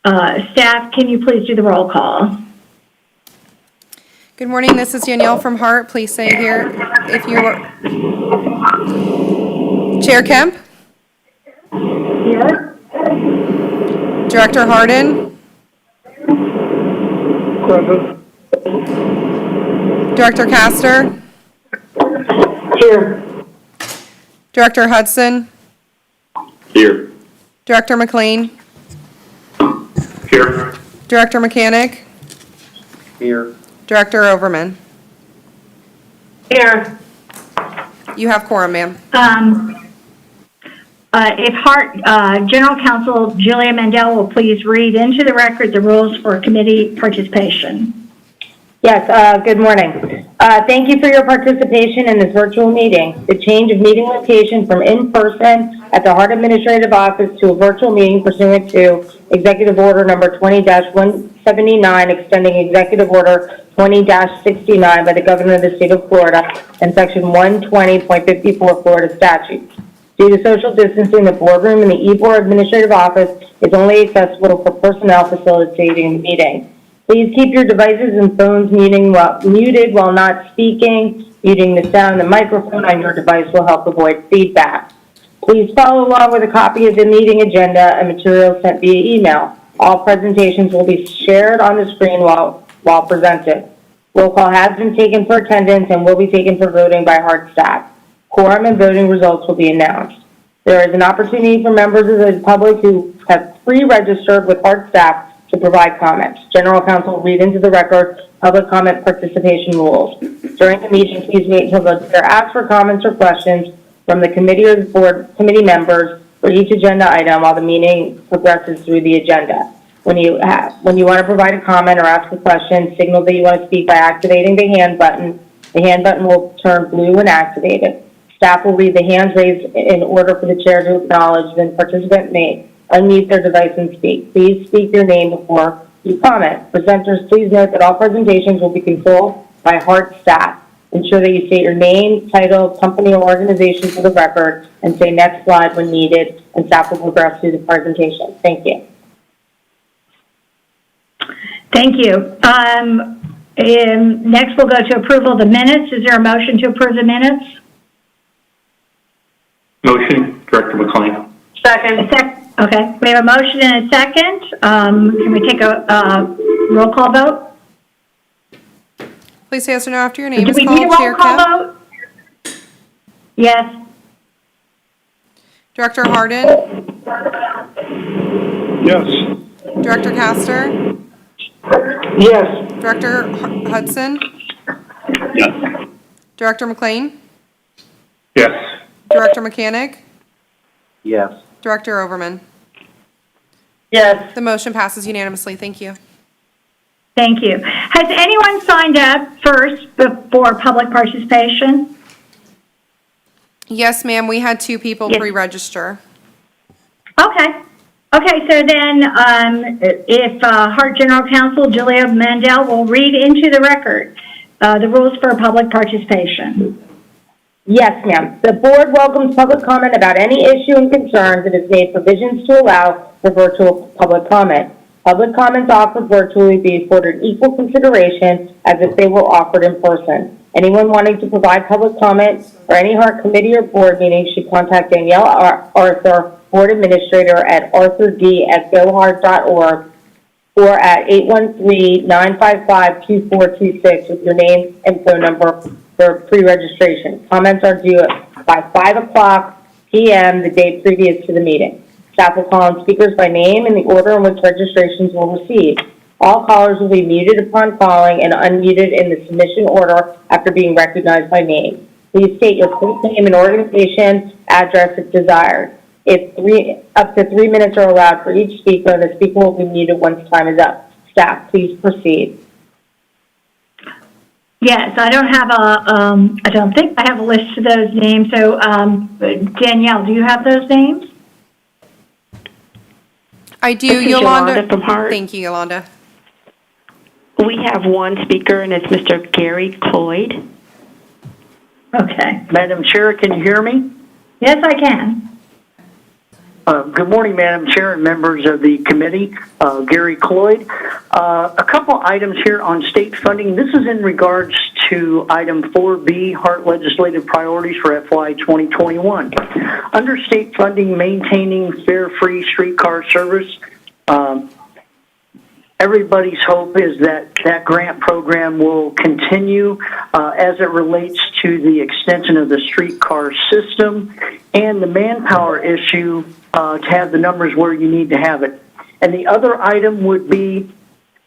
Staff, can you please do the roll call? Good morning, this is Danielle from HART. Please say here if you are. Chair Kemp? Here. Director Hardin? Present. Director Castor? Here. Director Hudson? Here. Director McLean? Here. Director Mechanic? Here. Director Overman? Here. You have quorum, ma'am. If HART General Counsel Julia Mandel will please read into the record the rules for committee participation. Yes, good morning. Thank you for your participation in this virtual meeting. The change of meeting location from in-person at the HART Administrative Office to a virtual meeting pursuant to Executive Order Number 20-179, extending Executive Order 20-69 by the Governor of the State of Florida and Section 120.54 Florida statutes. Due to social distancing, the boardroom in the E-Board Administrative Office is only accessible for personnel facilitating the meeting. Please keep your devices and phones muted while not speaking. Muting the sound and microphone on your device will help avoid feedback. Please follow along with a copy of the meeting agenda and materials sent via email. All presentations will be shared on the screen while presented. Roll call has been taken for attendance and will be taken for voting by HART staff. Quorum and voting results will be announced. There is an opportunity for members of the public who have pre-registered with HART staff to provide comments. General Counsel will read into the record public comment participation rules. During the meeting, please wait until the chair asks for comments or questions from the committee or the board committee members for each agenda item while the meeting progresses through the agenda. When you want to provide a comment or ask a question, signal that you want to speak by activating the hand button. The hand button will turn blue when activated. Staff will read the hands raised in order for the chair to acknowledge, then participant may unmute their device and speak. Please speak your name before you comment. Presenters, please note that all presentations will be controlled by HART staff. Ensure that you state your name, title, company, or organization for the record, and say next slide when needed, and staff will progress through the presentation. Thank you. Thank you. Next, we'll go to approval of the minutes. Is there a motion to approve the minutes? Motion, Director McLean. Second. Okay, we have a motion and a second. Can we take a roll call vote? Please say yes or no after your name Do is we called. need a roll Chair call Kemp? vote? Yes. Director Hardin? Yes. Director Castor? Yes. Director Hudson? Yes. Director McLean? Yes. Director Mechanic? Yes. Director Overman? Yes. The motion passes unanimously. Thank you. Thank you. Has anyone signed up first for public participation? Yes, ma'am. We had 2 people Yes. pre-register. Okay. Okay, so then if HART General Counsel Julia Mandel will read into the record the rules for public participation. Yes, ma'am. The board welcomes public comment about any issue and concerns and has made provisions to allow for virtual public comment. Public comments offered virtually be afforded equal consideration as if they were offered in person. Anyone wanting to provide public comment for any HART committee or board meeting should contact Danielle Arthur, Board Administrator at arthurd@gohart.org or at 813-955-2426 with your name and phone number for pre-registration. Comments are due by 5:00 p.m. the day previous to the meeting. Staff will call on speakers by name in the order in which registrations were received. All callers will be muted upon calling and unmuted in the submission order after being recognized by name. Please state your full name and organization address if desired. Up to 3 minutes are allowed for each speaker, and the speaker will be muted once time is up. Staff, please proceed. Yes, I don't have I don't think I have a list of those names. So Danielle, do you have those names? I do, This is Yolanda from HART. Thank you, Yolanda. We have one speaker, and it's Mr. Gary Cloyd. Okay. Madam Chair, can you hear me? Yes, I can. Good morning, Madam Chair and members of the committee. Gary Cloyd. A couple items here on state funding. This is in regards to item 4B, HART legislative priorities for FY 2021. Under state funding, maintaining fare-free streetcar service, everybody's hope is that that grant program will continue as it relates to the extension of the streetcar system and the manpower issue to have the numbers where you need to have it. And the other item would be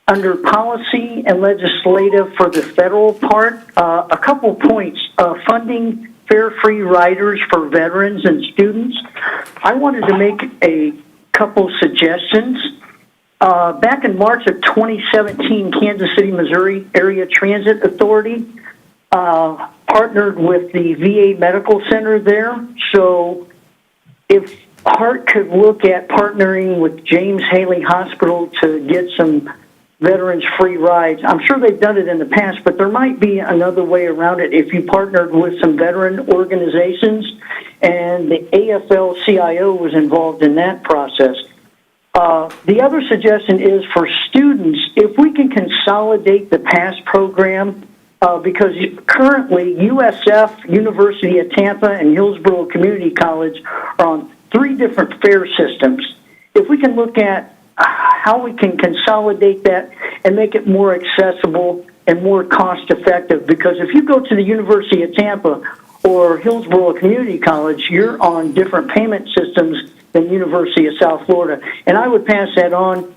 under policy and legislative for the federal part, a couple points. Funding fare-free riders for veterans and students. I wanted to make a couple suggestions. Back in March of 2017, Kansas City, Missouri Area Transit Authority partnered with the VA Medical Center there. So if HART could look at partnering with James Haley Hospital to get some veterans free rides. I'm sure they've done it in the past, but there might be another way around it if you partnered with some veteran organizations, and the AFL-CIO was involved in that process. The other suggestion is for students, if we can consolidate the PASS program, because currently USF, University of Tampa, and Hillsborough Community College are on 3 different fare systems. If we can look at how we can consolidate that and make it more accessible and more cost effective, because if you go to the University of Tampa or Hillsborough Community College, you're on different payment systems than University of South Florida. And I would pass that on.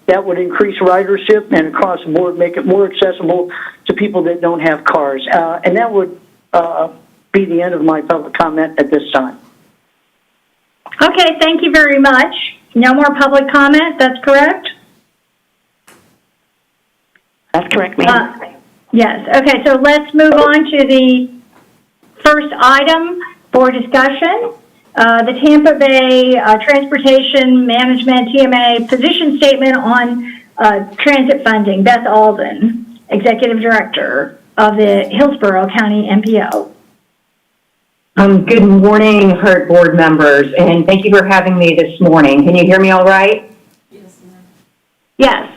That would increase ridership and across the board make it more accessible to people that don't have cars. And that would be the end of my public comment at this time. Okay, thank you very much. No more public comment, that's correct? That's correct, ma'am. Yes, okay, so let's move on to the first item for discussion. The Tampa Bay Transportation Management, TMA, position statement on transit funding. Beth Alden, Executive Director of the Hillsborough County MPO. Good morning, HART board members, and thank you for having me this morning. Can you hear me all right? Yes.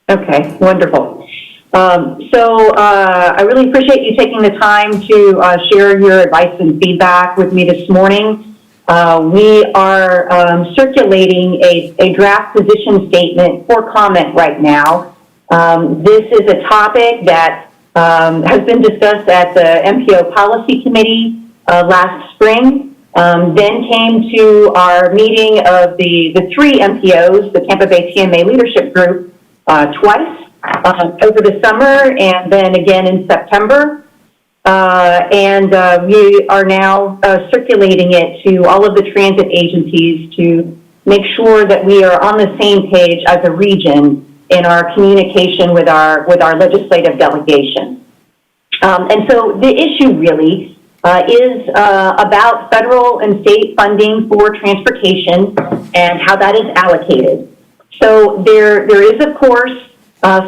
Okay, wonderful. I really appreciate you taking the time to share your advice and feedback with me this morning. We are circulating a draft position statement for comment right now. This is a topic that has been discussed at the MPO Policy Committee last spring, then came to our meeting of the 3 MPOs, the Tampa Bay TMA Leadership Group, twice over the summer and then again in September. We are now circulating it to all of the transit agencies to make sure that we are on the same page as a region in our communication with our legislative delegation. And so the issue really is about federal and state funding for transportation and how that is allocated. So there is, of course,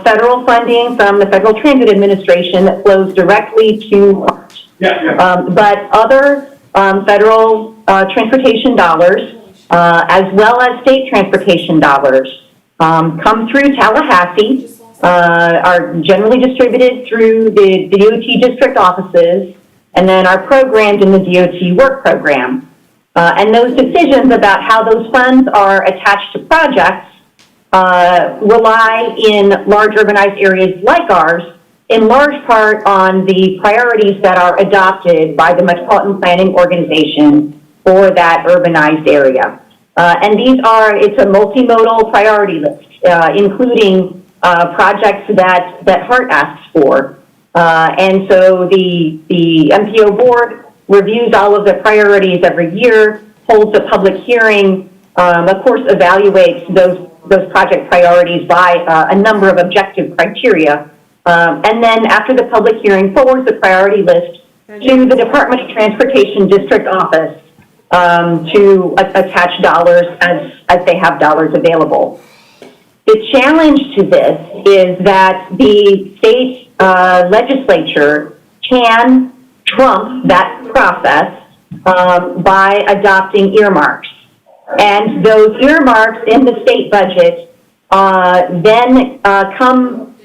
federal funding from the Federal Transit Administration that flows directly to HART. But other federal transportation dollars, as well as state transportation dollars, come through Tallahassee, are generally distributed through the DOT district offices, and then are programmed in the DOT work program. And those decisions about how those funds are attached to projects rely in large urbanized areas like ours, in large part on the priorities that are adopted by the Metropolitan Planning Organization for that urbanized area. And it's a multimodal priority list, including projects that HART asks for. And so the MPO board reviews all of the priorities every year, holds a public hearing, of course evaluates those project priorities by a number of objective criteria, and then after the public hearing forwards the priority list to the Department of Transportation District Office to attach dollars as they have dollars available. The challenge to this is that the state legislature can trump that process by adopting earmarks. And those earmarks in the state budget then come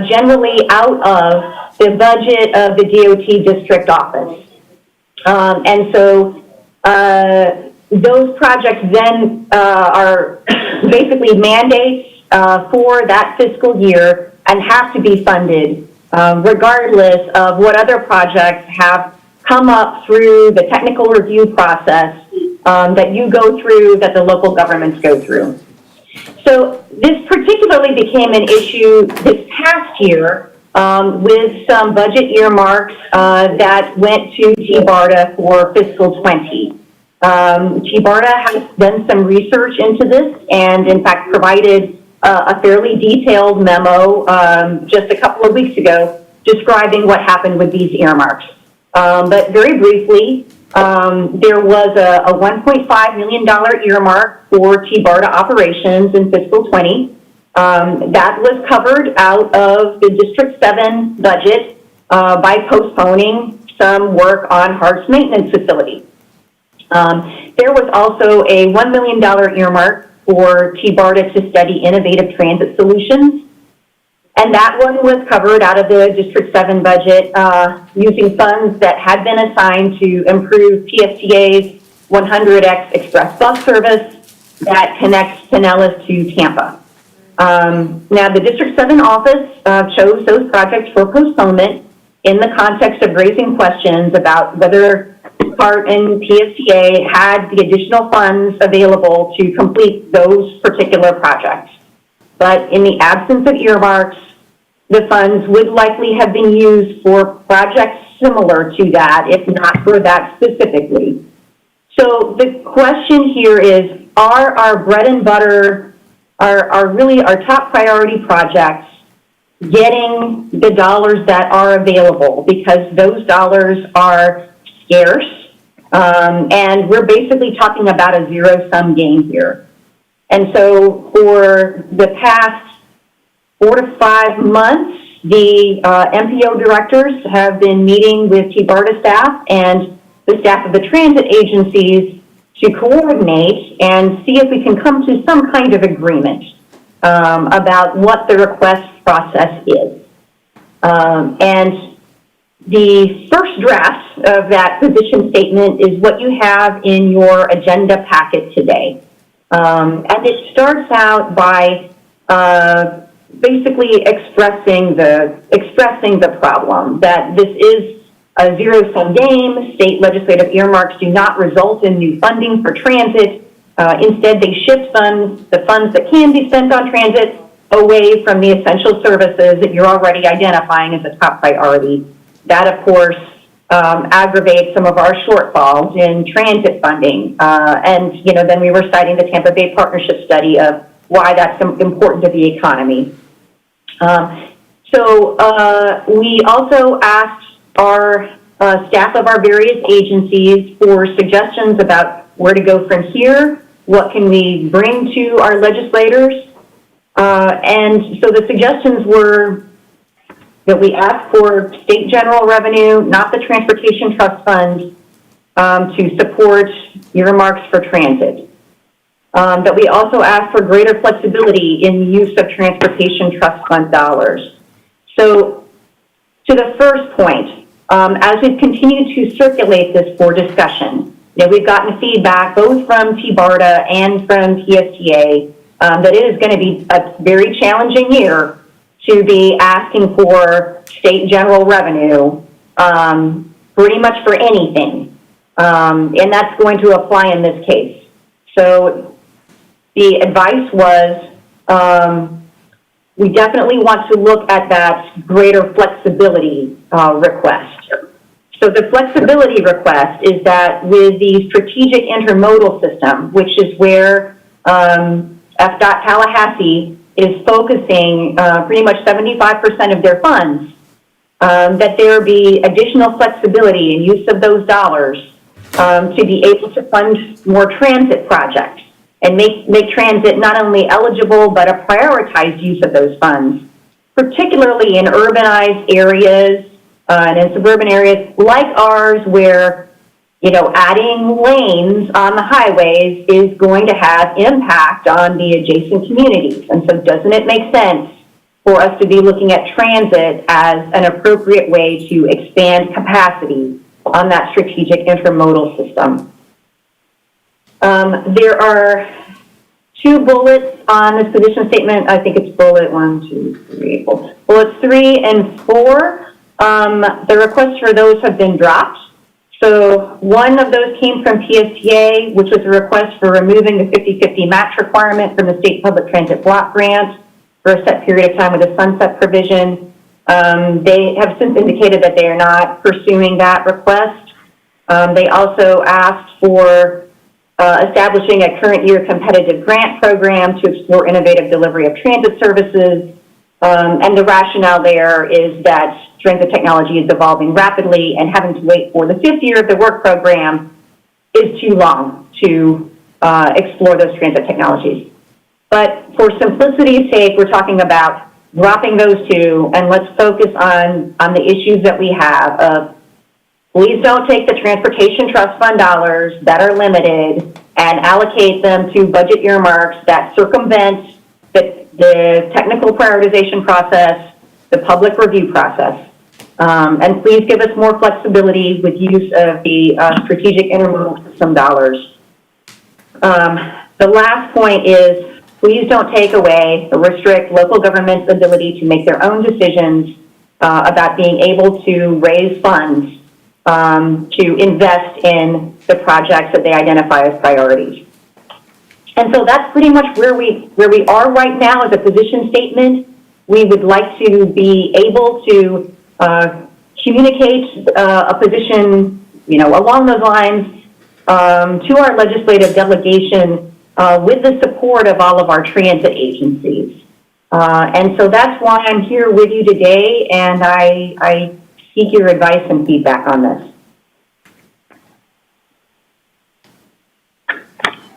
generally out of the budget of the DOT district office. And so those projects then are basically mandates for that fiscal year and have to be funded regardless of what other projects have come up through the technical review process that you go through, that the local governments go through. So this particularly became an issue this past year with some budget earmarks that went to TBARTA for fiscal 20. TBARTA has done some research into this and in fact provided a fairly detailed memo just a couple of weeks ago describing what happened with these earmarks. But very briefly, there was a $1.5 million earmark for TBARTA operations in fiscal 20. That was covered out of the District 7 budget by postponing some work on HART's maintenance facility. There was also a $1 million earmark for TBARTA to study innovative transit solutions. And that one was covered out of the District 7 budget using funds that had been assigned to improve PSTA's 100X express bus service that connects Pinellas to Tampa. Now, the District 7 office chose those projects for postponement in the context of raising questions about whether HART and PSTA had the additional funds available to complete those particular projects. But in the absence of earmarks, the funds would likely have been used for projects similar to that, if not for that specifically. So the question here is, are our bread and butter, really our top priority projects getting the dollars that are available? Because those dollars are scarce, and we're basically talking about a zero-sum game here. And so for the past 4 to 5 months, the MPO directors have been meeting with TBARTA staff and the staff of the transit agencies to coordinate and see if we can come to some kind of agreement about what the request process is. And the first draft of that position statement is what you have in your agenda packet today. And it starts out by basically expressing the problem, that this is a zero-sum game. State legislative earmarks do not result in new funding for transit. Instead, they shift the funds that can be spent on transit away from the essential services that you're already identifying as a top priority. That, of course, aggravates some of our shortfalls in transit funding. And, then we were citing the Tampa Bay Partnership study of why that's important to the economy. So we also asked our staff of our various agencies for suggestions about where to go from here, what can we bring to our legislators. And so the suggestions were that we ask for state general revenue, not the Transportation Trust Fund, to support earmarks for transit. That we also ask for greater flexibility in the use of Transportation Trust Fund dollars. So to the first point, as we've continued to circulate this for discussion, we've gotten feedback both from TBARTA and from PSTA that it is going to be a very challenging year to be asking for state general revenue pretty much for anything. And that's going to apply in this case. So the advice was we definitely want to look at that greater flexibility request. So the flexibility request is that with the strategic intermodal system, which is where FDOT Tallahassee is focusing pretty much 75% of their funds, that there be additional flexibility in use of those dollars to be able to fund more transit projects and make transit not only eligible but a prioritized use of those funds, particularly in urbanized areas and in suburban areas like ours where adding lanes on the highways is going to have impact on the adjacent communities. And so doesn't it make sense for us to be looking at transit as an appropriate way to expand capacity on that strategic intermodal system? There are 2 bullets on this position statement. I think it's bullet 1, 2, 3. Bullets 3 and 4. The requests for those have been dropped. So one of those came from PSTA, which was a request for removing the 50/50 match requirement from the state public transit block grant for a set period of time with a sunset provision. They have since indicated that they are not pursuing that request. They also asked for establishing a current year competitive grant program to explore innovative delivery of transit services. And the rationale there is that transit technology is evolving rapidly, and having to wait for the 5th year of the work program is too long to explore those transit technologies. But for simplicity's sake, we're talking about dropping those 2, and let's focus on the issues that we have of please don't take the Transportation Trust Fund dollars that are limited and allocate them to budget earmarks that circumvent the technical prioritization process, the public review process. And please give us more flexibility with use of the strategic intermodal system dollars. The last point is please don't take away or restrict local government's ability to make their own decisions about being able to raise funds to invest in the projects that they identify as priorities. And so that's pretty much where we are right now as a position statement. We would like to be able to communicate a position, along those lines to our legislative delegation with the support of all of our transit agencies. And so that's why I'm here with you today, and I seek your advice and feedback on this.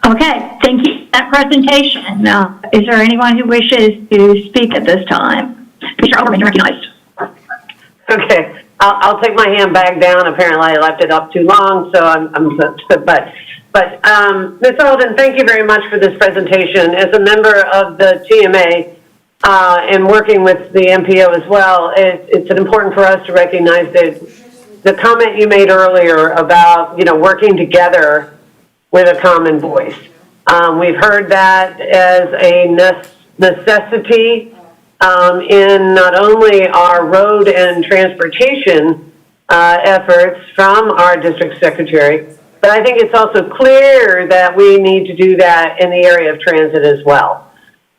Okay, thank you for that presentation. Is there anyone who wishes to speak at this time? Mr. Alderman, you're recognized. Okay, I'll take my hand bag down. Apparently, I left it up too long, so but Ms. Alden, thank you very much for this presentation. As a member of the TMA and working with the MPO as well, it's important for us to recognize that the comment you made earlier about working together with a common voice. We've heard that as a necessity in not only our road and transportation efforts from our district secretary, but I think it's also clear that we need to do that in the area of transit as well.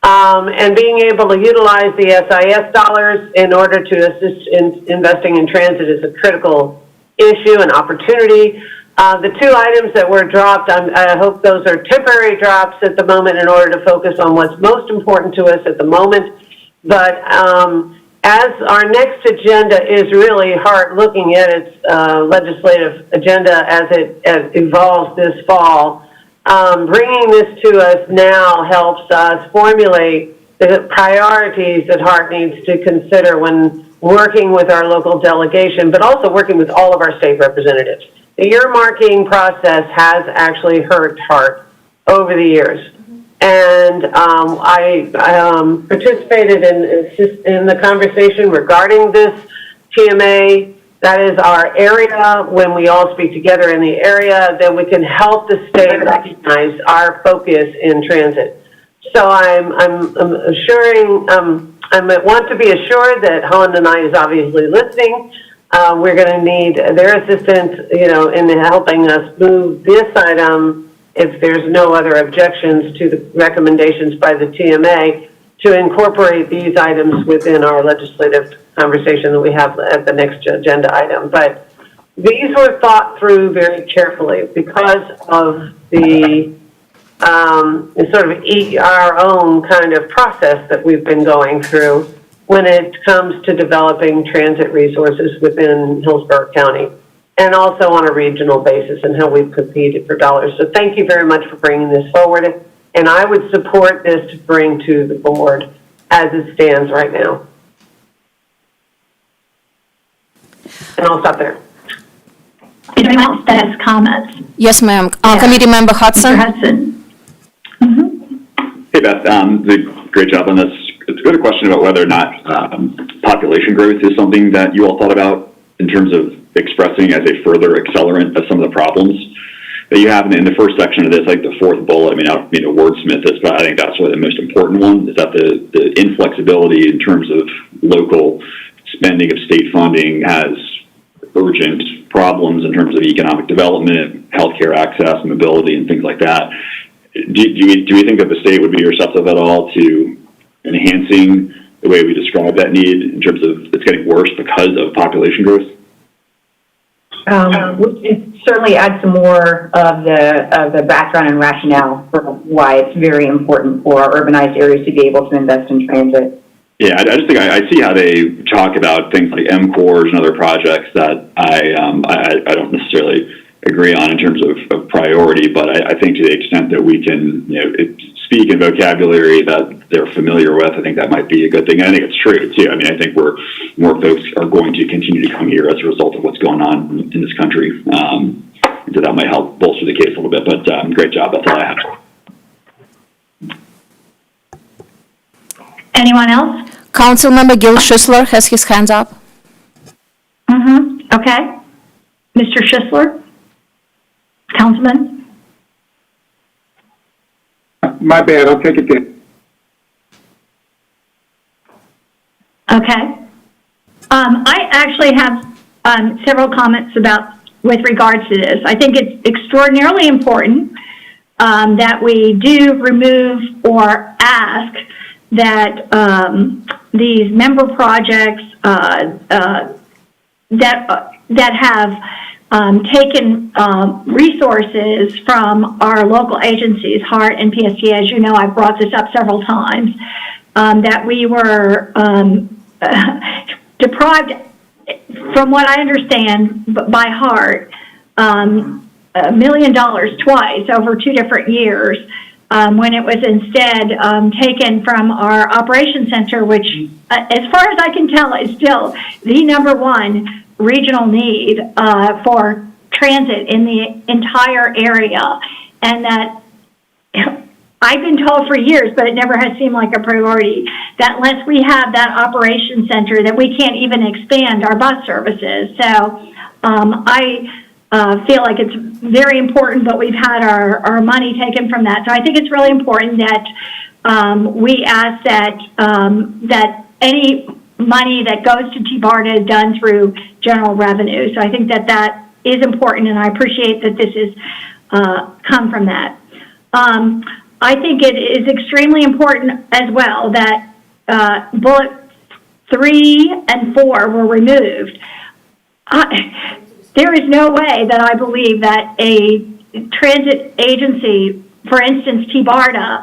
And being able to utilize the SIS dollars in order to assist in investing in transit is a critical issue and opportunity. The 2 items that were dropped, I hope those are temporary drops at the moment in order to focus on what's most important to us at the moment. But as our next agenda is really HART looking at its legislative agenda as it evolves this fall, bringing this to us now helps us formulate the priorities that HART needs to consider when working with our local delegation, but also working with all of our state representatives. The earmarking process has actually hurt HART over the years. And I participated in the conversation regarding this TMA. That is our area. When we all speak together in the area, then we can help the state recognize our focus in transit. So I'm assuring, I want to be assured that Holland and I is obviously listening. We're going to need their assistance, in helping us move this item, if there's no other objections to the recommendations by the TMA, to incorporate these items within our legislative conversation that we have at the next agenda item. But these were thought through very carefully because of the sort of our own kind of process that we've been going through when it comes to developing transit resources within Hillsborough County, and also on a regional basis and how we've competed for dollars. So thank you very much for bringing this forward, and I would support this to bring to the board as it stands right now. And I'll stop there. Is there anyone else that has comments? Yes, ma'am. Yeah. Committee Member Mr. Hudson? Hudson? Hey, Beth, did a great job on this. It's got a question about whether or not population growth is something that you all thought about in terms of expressing as a further accelerant of some of the problems that you have in the first section of this, like the fourth bullet. I mean, I don't mean to wordsmith this, but I think that's really the most important one, is that the inflexibility in terms of local spending of state funding has urgent problems in terms of economic development, healthcare access, mobility, and things like that. Do we think that the state would be receptive at all to enhancing the way we describe that need in terms of it's getting worse because of population growth? It certainly adds some more of the background and rationale for why it's very important for our urbanized areas to be able to invest in transit. Yeah, I just think I see how they talk about things like M-Cores and other projects that I don't necessarily agree on in terms of priority, but I think to the extent that we can, speak in vocabulary that they're familiar with, I think that might be a good thing. And I think it's true too. I mean, I think more folks are going to continue to come here as a result of what's going on in this country. So that might help bolster the case a little bit, but great job. That's all I have. Anyone else? Councilmember Gil Schisler has his hands up. Okay. Mr. Schisler? Councilman? My bad, I'll take it then. Okay. I actually have several comments with regards to this. I think it's extraordinarily important that we do remove or ask that these member projects that have taken resources from our local agencies, HART and PSTA. As you know, I've brought this up several times, that we were deprived, from what I understand, by HART, $1 million twice over 2 different years, when it was instead taken from our operations center, which, as far as I can tell, is still the #1 regional need for transit in the entire area. And that I've been told for years, but it never has seemed like a priority, that unless we have that operations center, that we can't even expand our bus services. So I feel like it's very important, but we've had our money taken from that. So I think it's really important that we ask that that any money that goes to TBARTA is done through general revenue. So I think that is important, and I appreciate that this is come from that. I think it is extremely important as well that bullet 3 and 4 were removed. There is no way that I believe that a transit agency, for instance, TBARTA,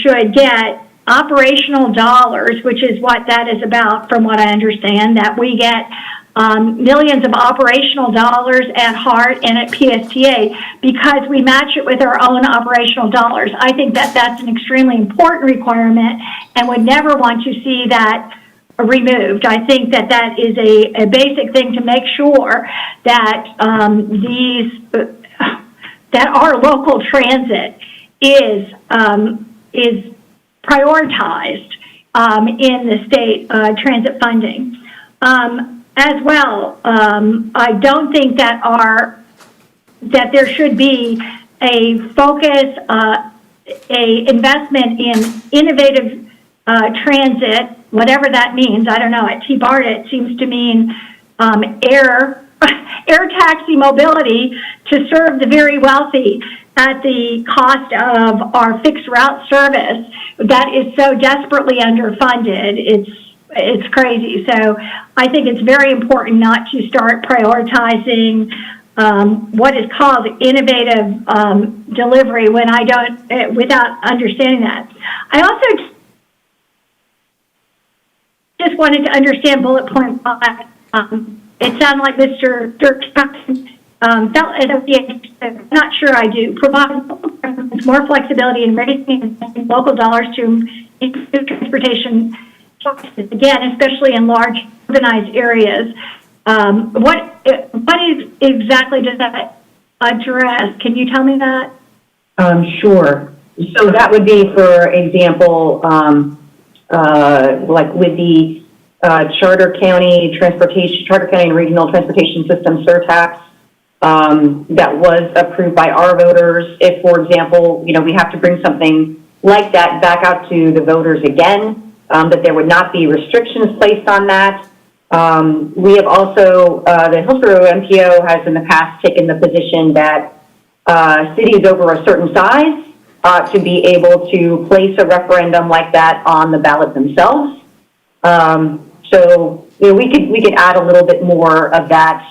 should get operational dollars, which is what that is about, from what I understand, that we get millions of operational dollars at HART and at PSTA because we match it with our own operational dollars. I think that that's an extremely important requirement and would never want to see that removed. I think that that is a basic thing to make sure that that our local transit is prioritized in the state transit funding. As well, I don't think that there should be a focus, a investment in innovative transit, whatever that means. I don't know. At TBARTA, it seems to mean air taxi mobility to serve the very wealthy at the cost of our fixed route service that is so desperately underfunded. It's crazy. So I think it's very important not to start prioritizing what is called innovative delivery when I don't, without understanding that. I also just wanted to understand bullet point 5. It sounded like Mr. Dirk felt as if I'm not sure I do. Provide more flexibility in raising local dollars to improve transportation choices, again, especially in large urbanized areas. What is exactly does that address? Can you tell me that? Sure. So that would be, for example, like with the Charter County and Regional Transportation System surtax that was approved by our voters. If, for example, we have to bring something like that back out to the voters again, that there would not be restrictions placed on that. We have also, the Hillsborough MPO has in the past taken the position that cities over a certain size ought to be able to place a referendum like that on the ballot themselves. So we could add a little bit more of that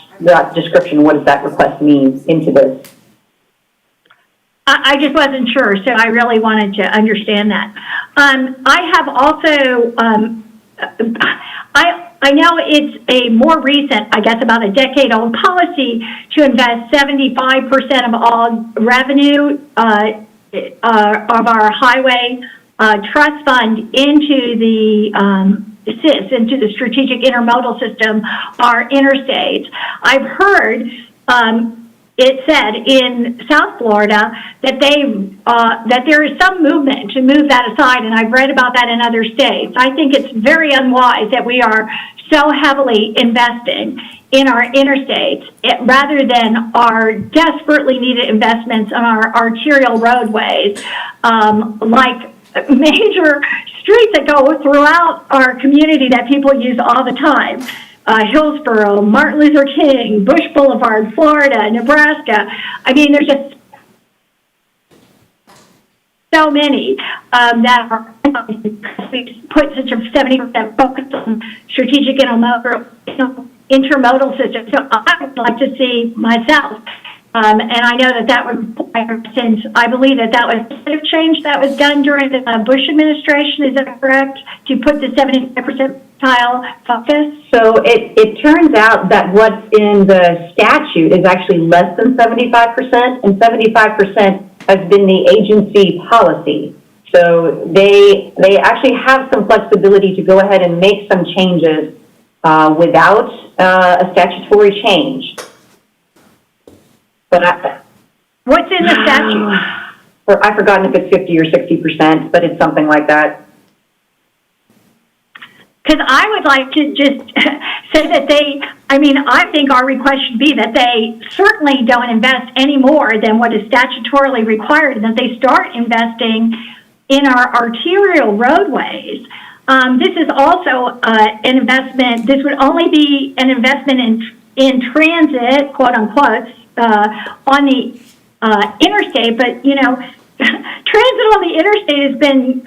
description. What does that request mean into this? I just wasn't sure, so I really wanted to understand that. I have also, I know it's a more recent, I guess about a decade-old policy to invest 75% of all revenue of our highway trust fund into the SIS, into the strategic intermodal system, our interstates. I've heard it said in South Florida that that there is some movement to move that aside, and I've read about that in other states. I think it's very unwise that we are so heavily investing in our interstates rather than our desperately needed investments on our arterial roadways, like major streets that go throughout our community that people use all the time. Hillsborough, Martin Luther King, Bush Boulevard, Florida, Nebraska. I mean, there's just so many that are, we put such a 70% focus on strategic intermodal system. So I would like to see myself, and I know that would require, since I believe that was a change that was done during the Bush administration, is that correct? To put the 75% focus? So it turns out that what's in the statute is actually less than 75%, and 75% has been the agency policy. So they actually have some flexibility to go ahead and make some changes without a statutory change. But what's in the statute? I've forgotten if it's 50 or 60%, but it's something like that. Because I would like to just say that I think our request should be that they certainly don't invest any more than what is statutorily required, and that they start investing in our arterial roadways. This is also an investment. This would only be an investment in transit, quote unquote, on the interstate, but transit on the interstate has been,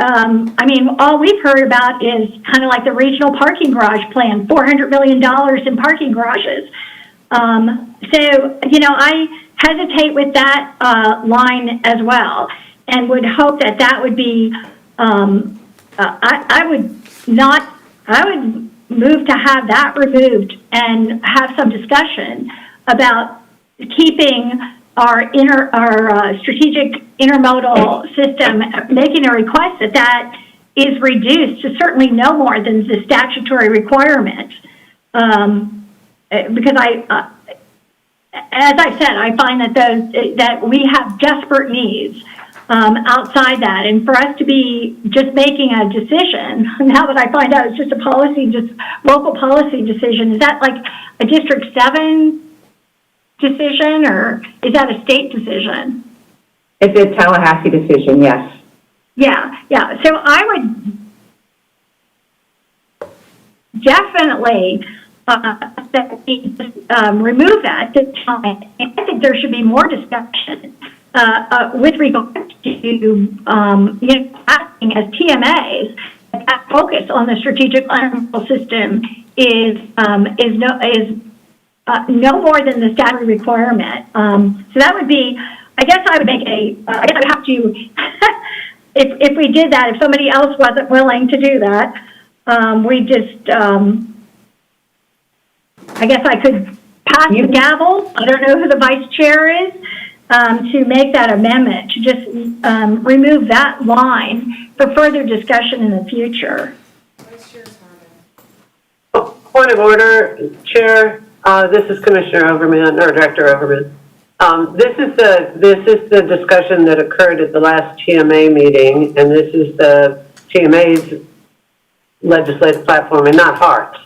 all we've heard about is kind of like the regional parking garage plan, $400 million in parking garages. So, I hesitate with that line as well, and would hope that would be, I would move to have that removed and have some discussion about keeping our strategic intermodal system, making a request that is reduced to certainly no more than the statutory requirement. Because as I said, I find that we have desperate needs outside that, and for us to be just making a decision, now that I find out it's just a policy, just local policy decision, is that like a District 7 decision, or is that a state decision? It's a Tallahassee decision, yes. Yeah. So I would definitely remove that this time. And I think there should be more discussion with regard to acting as TMAs. That focus on the strategic intermodal system is no more than the statutory requirement. So that would be, I guess I would make I guess I would have to, if we did that, if somebody else wasn't willing to do that, we just, I guess I could pass the gavel. I don't know who the vice chair is, to make that amendment, to just remove that line for further discussion in the future. Point of order, Chair. This is Commissioner Overman, or Director Overman. This is the discussion that occurred at the last TMA meeting, and this is the TMA's legislative platform and not HART's.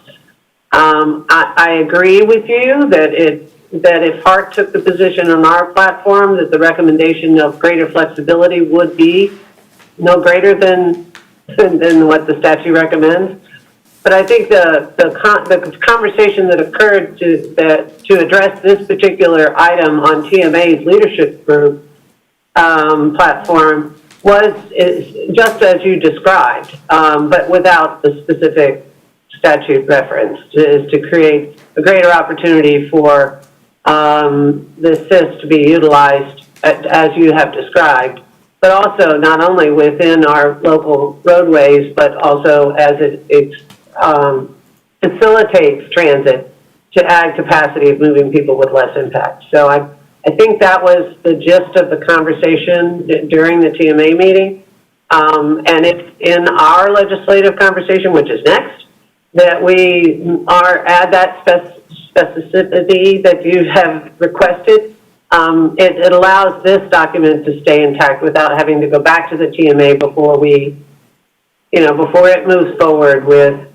I agree with you that if HART took the position on our platform, that the recommendation of greater flexibility would be no greater than what the statute recommends. But I think the conversation that occurred to address this particular item on TMA's leadership group platform is just as you described, but without the specific statute reference, is to create a greater opportunity for the SIS to be utilized as you have described, but also not only within our local roadways, but also as it facilitates transit to add capacity of moving people with less impact. So I think that was the gist of the conversation during the TMA meeting. And it's in our legislative conversation, which is next, that we add that specificity that you have requested. It allows this document to stay intact without having to go back to the TMA before it moves forward with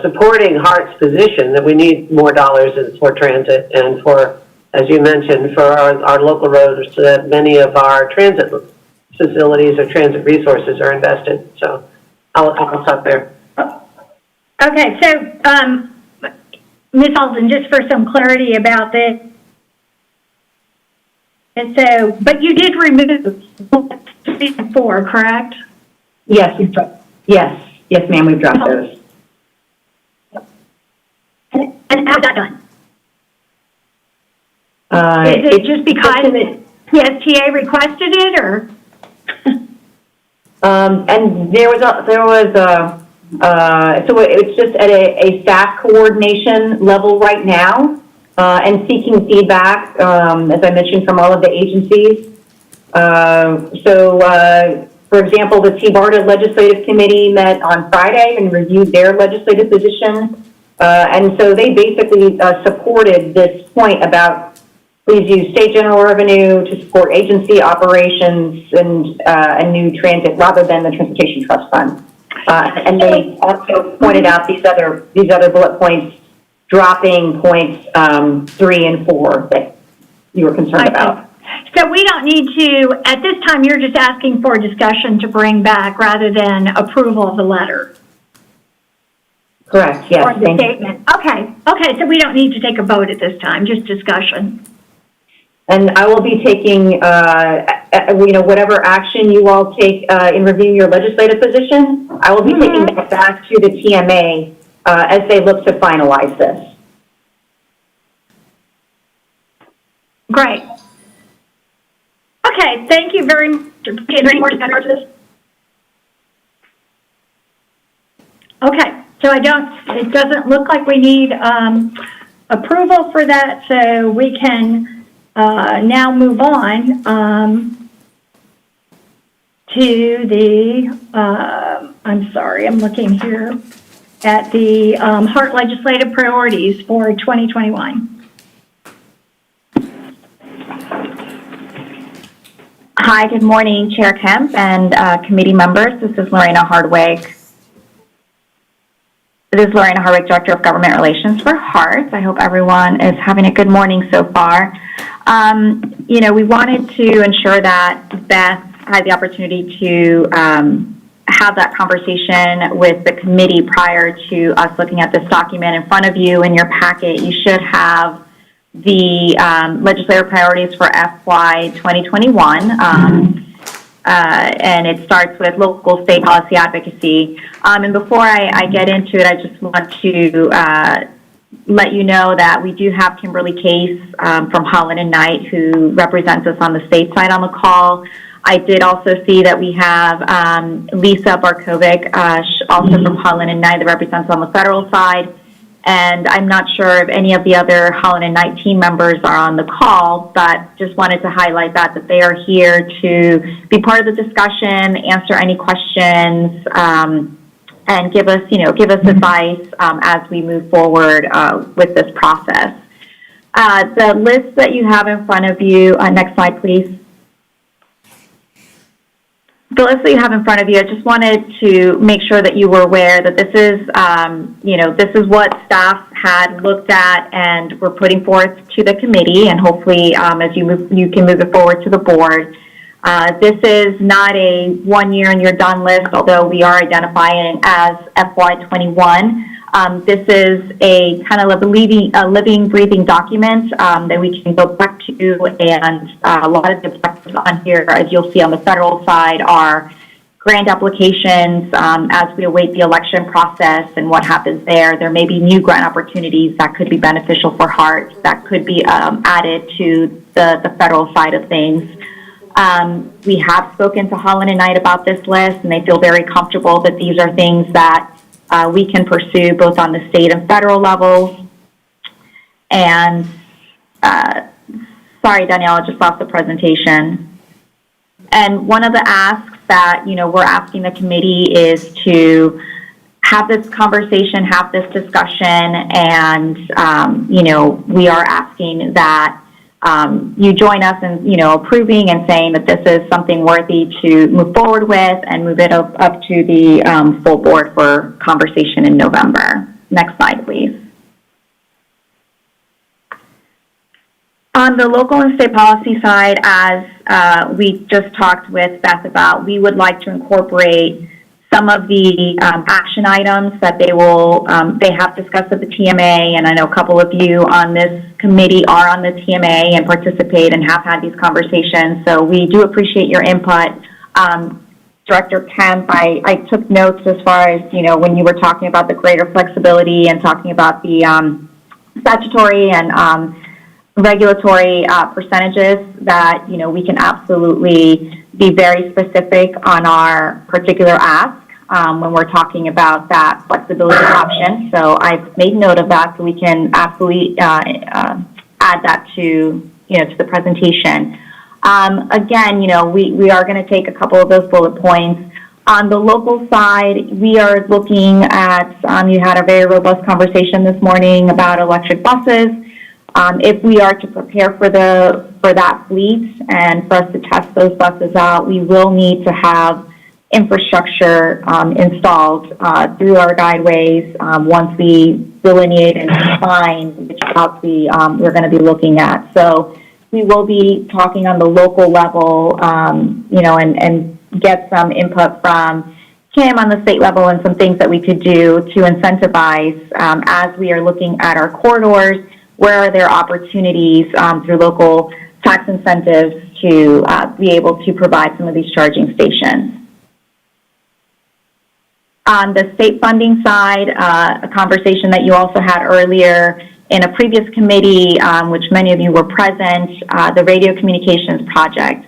supporting HART's position that we need more dollars for transit and for, as you mentioned, for our local roads, so that many of our transit facilities or transit resources are invested. So I'll stop there. Okay, so Ms. Alden, just for some clarity about this, and so, but you did remove 3 and 4, correct? Yes, yes, ma'am, we've dropped those. And how's that done? Is it It's just because PSTA requested it, or? And there was so it's just at a staff coordination level right now, and seeking feedback, as I mentioned, from all of the agencies. For example, the TBARTA Legislative Committee met on Friday and reviewed their legislative position. And so they basically supported this point about please use state general revenue to support agency operations and a new transit rather than the Transportation Trust Fund. And they also pointed out these other bullet points, dropping points 3 and 4 that you were concerned about. So we don't need to, at this time, you're just asking for a discussion to bring back rather than approval of the letter? Correct, yes. Or the statement. Okay, so we don't need to take a vote at this time, just discussion. And I will be taking, whatever action you all take in reviewing your legislative position, I will be taking that back to the TMA as they look to finalize this. Great. Okay, thank you very much. Any more discussion? Okay, so it doesn't look like we need approval for that, so we can now move on to the, I'm sorry, I'm looking here at the HART legislative priorities for 2021. Hi, good morning, Chair Kemp and committee members. This is Lorena Hardwick. This is Lorena Hardwick, Director of Government Relations for HART. I hope everyone is having a good morning so far. We wanted to ensure that Beth had the opportunity to have that conversation with the committee prior to us looking at this document in front of you. In your packet, you should have the legislative priorities for FY 2021, and it starts with local state policy advocacy. And before I get into it, I just want to let you know that we do have Kimberly Case from Holland and Knight, who represents us on the state side on the call. I did also see that we have Lisa Barkovic, also from Holland and Knight, that represents on the federal side. And I'm not sure if any of the other Holland and Knight team members are on the call, but just wanted to highlight that they are here to be part of the discussion, answer any questions, and give us advice as we move forward with this process. The list that you have in front of you, next slide, please. The list that you have in front of you, I just wanted to make sure that you were aware that this is, this is what staff had looked at and we're putting forth to the committee, and hopefully, as you can move it forward to the board. This is not a 1 year and you're done list, although we are identifying as FY21. This is a kind of a living, breathing document that we can go back to, and a lot of the objectives on here, as you'll see on the federal side, are grant applications as we await the election process and what happens there. There may be new grant opportunities that could be beneficial for HART that could be added to the federal side of things. We have spoken to Holland and Knight about this list, and they feel very comfortable that these are things that we can pursue both on the state and federal levels. And sorry, Danielle, I just lost the presentation. And one of the asks that, we're asking the committee is to have this conversation, have this discussion, and, we are asking that you join us in, approving and saying that this is something worthy to move forward with and move it up to the full board for conversation in November. Next slide, please. On the local and state policy side, as we just talked with Beth about, we would like to incorporate some of the action items that they have discussed at the TMA, and I know a couple of you on this committee are on the TMA and participate and have had these conversations, so we do appreciate your input. Director Kemp, I took notes as far as, when you were talking about the greater flexibility and talking about the statutory and regulatory percentages that, we can absolutely be very specific on our particular ask when we're talking about that flexibility option. So I've made note of that, so we can absolutely add that to, to the presentation. Again, we are going to take a couple of those bullet points. On the local side, we are looking at, you had a very robust conversation this morning about electric buses. If we are to prepare for that fleet and for us to test those buses out, we will need to have infrastructure installed through our guideways once we delineate and define which routes we're going to be looking at. So we will be talking on the local level, and get some input from Kim on the state level and some things that we could do to incentivize as we are looking at our corridors. Where are there opportunities through local tax incentives to be able to provide some of these charging stations? On the state funding side, a conversation that you also had earlier in a previous committee, which many of you were present, the radio communications project.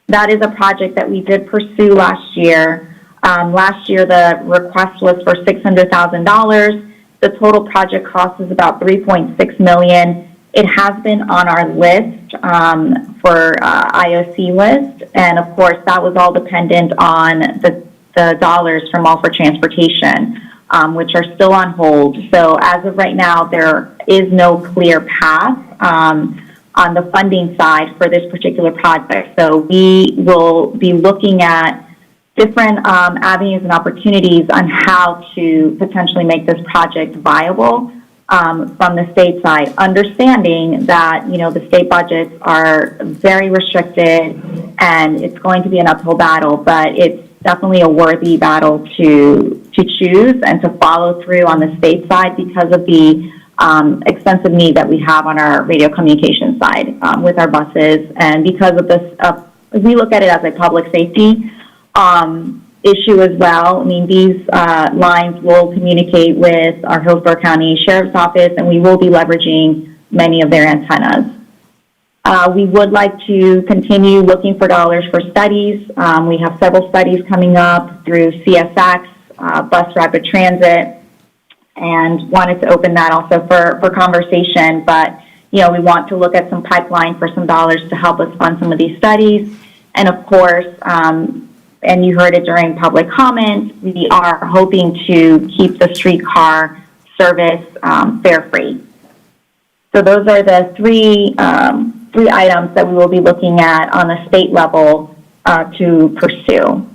That is a project that we did pursue last year. Last year, the request was for $600,000. The total project cost is about $3.6 million. It has been on our list for IOC list, and of course, that was all dependent on the dollars from All for Transportation, which are still on hold. So as of right now, there is no clear path on the funding side for this particular project. So we will be looking at different avenues and opportunities on how to potentially make this project viable from the state side, understanding that, the state budgets are very restricted and it's going to be an uphill battle, but it's definitely a worthy battle to choose and to follow through on the state side because of the extensive need that we have on our radio communication side with our buses, and because of this, we look at it as a public safety issue as well. I mean, these lines will communicate with our Hillsborough County Sheriff's Office, and we will be leveraging many of their antennas. We would like to continue looking for dollars for studies. We have several studies coming up through CSX, Bus Rapid Transit, and wanted to open that also for conversation. But, we want to look at some pipeline for some dollars to help us fund some of these studies. And of course, and you heard it during public comment, we are hoping to keep the streetcar service fare free. So those are the three items that we will be looking at on the state level to pursue.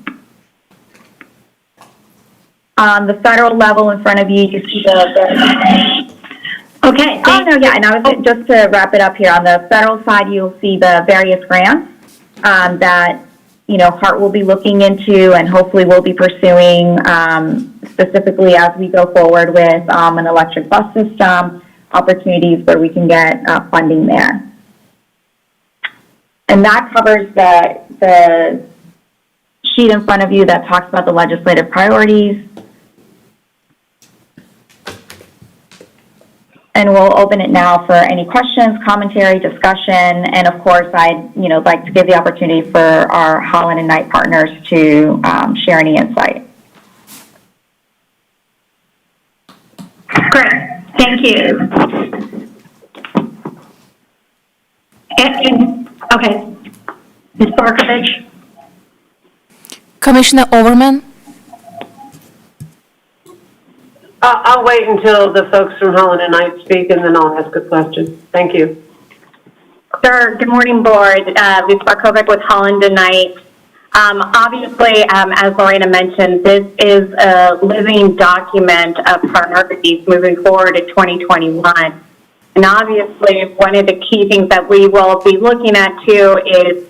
On the federal level in front of you, you see the Okay. oh, no, yeah, and I was just to wrap it up here, on the federal side, you'll see the various grants that, you know, HART will be looking into and hopefully we'll be pursuing specifically as we go forward with an electric bus system, opportunities where we can get funding there. And that covers the sheet in front of you that talks about the legislative priorities. And we'll open it now for any questions, commentary, discussion, and of course, I'd like to give the opportunity for our Holland and Knight partners to share any insight. Great. Thank you. Okay. Ms. Barkovich? Commissioner Overman? I'll wait until the folks from Holland and Knight speak, and then I'll ask a question. Thank you. Sure. Good morning, Board. Ms. Barkovic with Holland and Knight. Obviously, as Lorena mentioned, this is a living document of priorities moving forward in 2021. And obviously, one of the key things that we will be looking at, too, is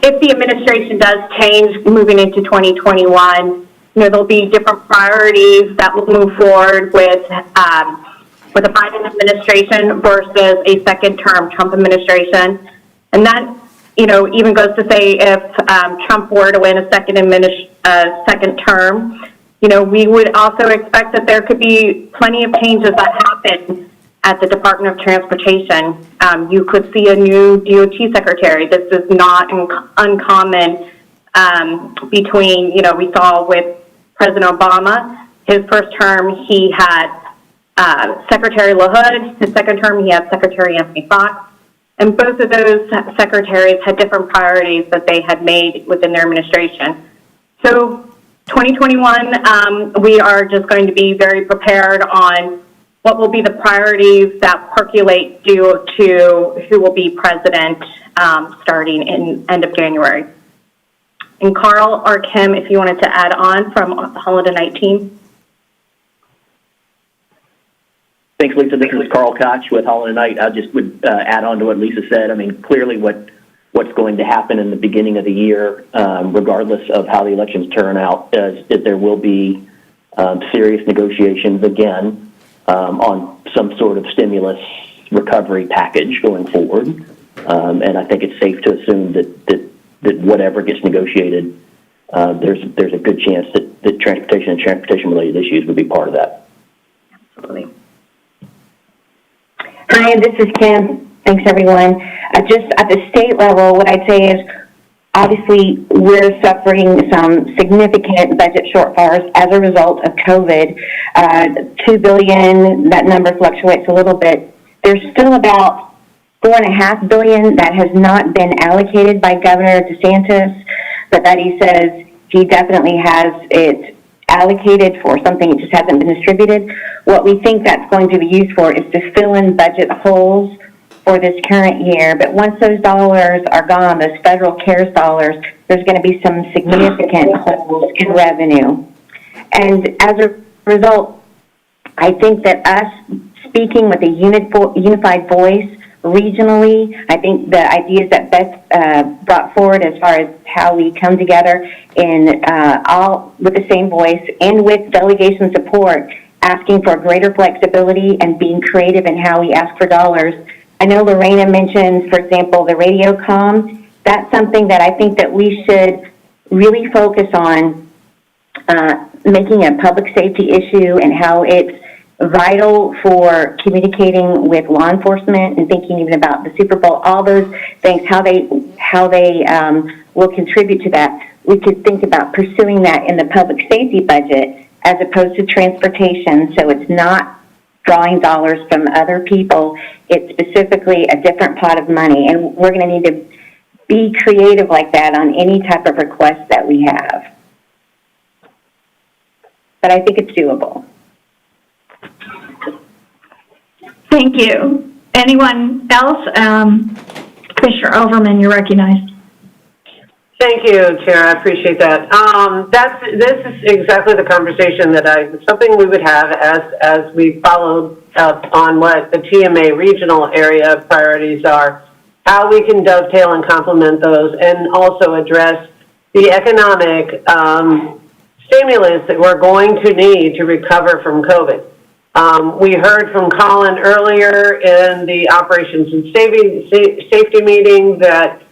if the administration does change moving into 2021, there'll be different priorities that will move forward with a Biden administration versus a second-term Trump administration. And that, even goes to say if Trump were to win a second term, we would also expect that there could be plenty of changes that happen at the Department of Transportation. You could see a new DOT secretary. This is not uncommon between, we saw with President Obama, his first term, he had Secretary LaHood. His second term, he had Secretary Anthony Fox. And both of those secretaries had different priorities that they had made within their administration. So 2021, we are just going to be very prepared on what will be the priorities that percolate due to who will be president starting in end of January. And Carl or Kim, if you wanted to add on from the Holland and Knight team. Thanks, Lisa. This is Carl Koch with Holland and Knight. I just would add on to what Lisa said. I mean, clearly what's going to happen in the beginning of the year, regardless of how the elections turn out, is that there will be serious negotiations again on some sort of stimulus recovery package going forward. And I think it's safe to assume that whatever gets negotiated, there's a good chance that transportation and transportation-related issues would be part of that. Absolutely. Hi, this is Kim. Thanks, everyone. Just at the state level, what I'd say is, obviously, we're suffering some significant budget shortfalls as a result of COVID. $2 billion, that number fluctuates a little bit. There's still about $4.5 billion that has not been allocated by Governor DeSantis, but that he says he definitely has it allocated for something, it just hasn't been distributed. What we think that's going to be used for is to fill in budget holes for this current year. But once those dollars are gone, those federal CARES dollars, there's going to be some significant holes in revenue. And as a result, I think that us speaking with a unified voice regionally, I think the ideas that Beth brought forward as far as how we come together in all with the same voice and with delegation support, asking for greater flexibility and being creative in how we ask for dollars. I know Lorena mentioned, for example, the radio comm. That's something that I think that we should really focus on making a public safety issue and how it's vital for communicating with law enforcement and thinking even about the Super Bowl, all those things, how they will contribute to that. We could think about pursuing that in the public safety budget as opposed to transportation, so it's not drawing dollars from other people. It's specifically a different pot of money, and we're going to need to be creative like that on any type of request that we have. But I think it's doable. Thank you. Anyone else? Commissioner Overman, you're recognized. Thank you, Chair. I appreciate that. This is exactly the conversation that something we would have as we followed up on what the TMA regional area priorities are, how we can dovetail and complement those, and also address the economic stimulus that we're going to need to recover from COVID. We heard from Colin earlier in the operations and safety meeting that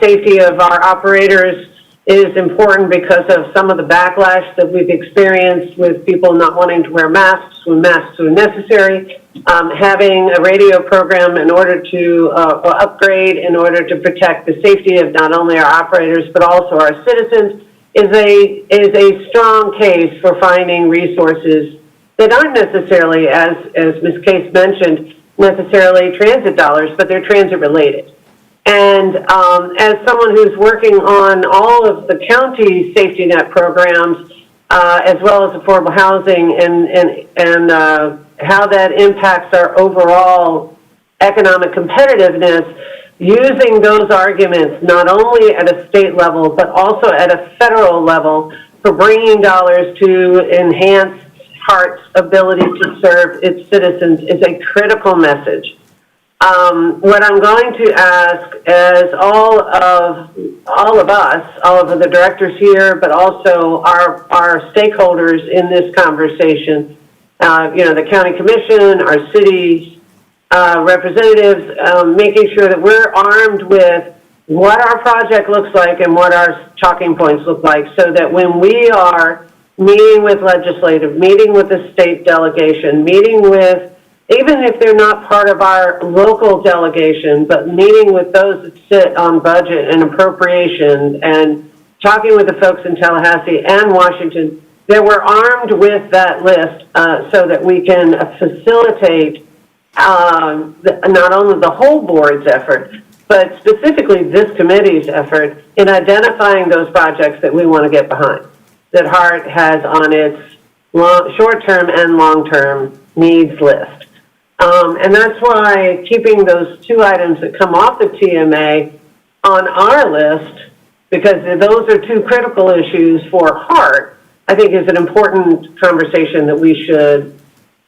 safety of our operators is important because of some of the backlash that we've experienced with people not wanting to wear masks when masks are necessary. Having a radio program in order to upgrade in order to protect the safety of not only our operators but also our citizens is a strong case for finding resources that aren't necessarily, as Ms. Case mentioned, necessarily transit dollars, but they're transit related. And as someone who's working on all of the county safety net programs, as well as affordable housing and how that impacts our overall economic competitiveness, using those arguments not only at a state level, but also at a federal level for bringing dollars to enhance HART's ability to serve its citizens is a critical message. What I'm going to ask is all of us, all of the directors here, but also our stakeholders in this conversation, the county commission, our city representatives, making sure that we're armed with what our project looks like and what our talking points look like, so that when we are meeting with legislative, meeting with the state delegation, meeting with, even if they're not part of our local delegation, but meeting with those that sit on budget and appropriation and talking with the folks in Tallahassee and Washington, that we're armed with that list so that we can facilitate not only the whole board's effort, but specifically this committee's effort in identifying those projects that we want to get behind, that HART has on its short-term and long-term needs list. And that's why keeping those two items that come off the TMA on our list, because those are two critical issues for HART, I think is an important conversation that we should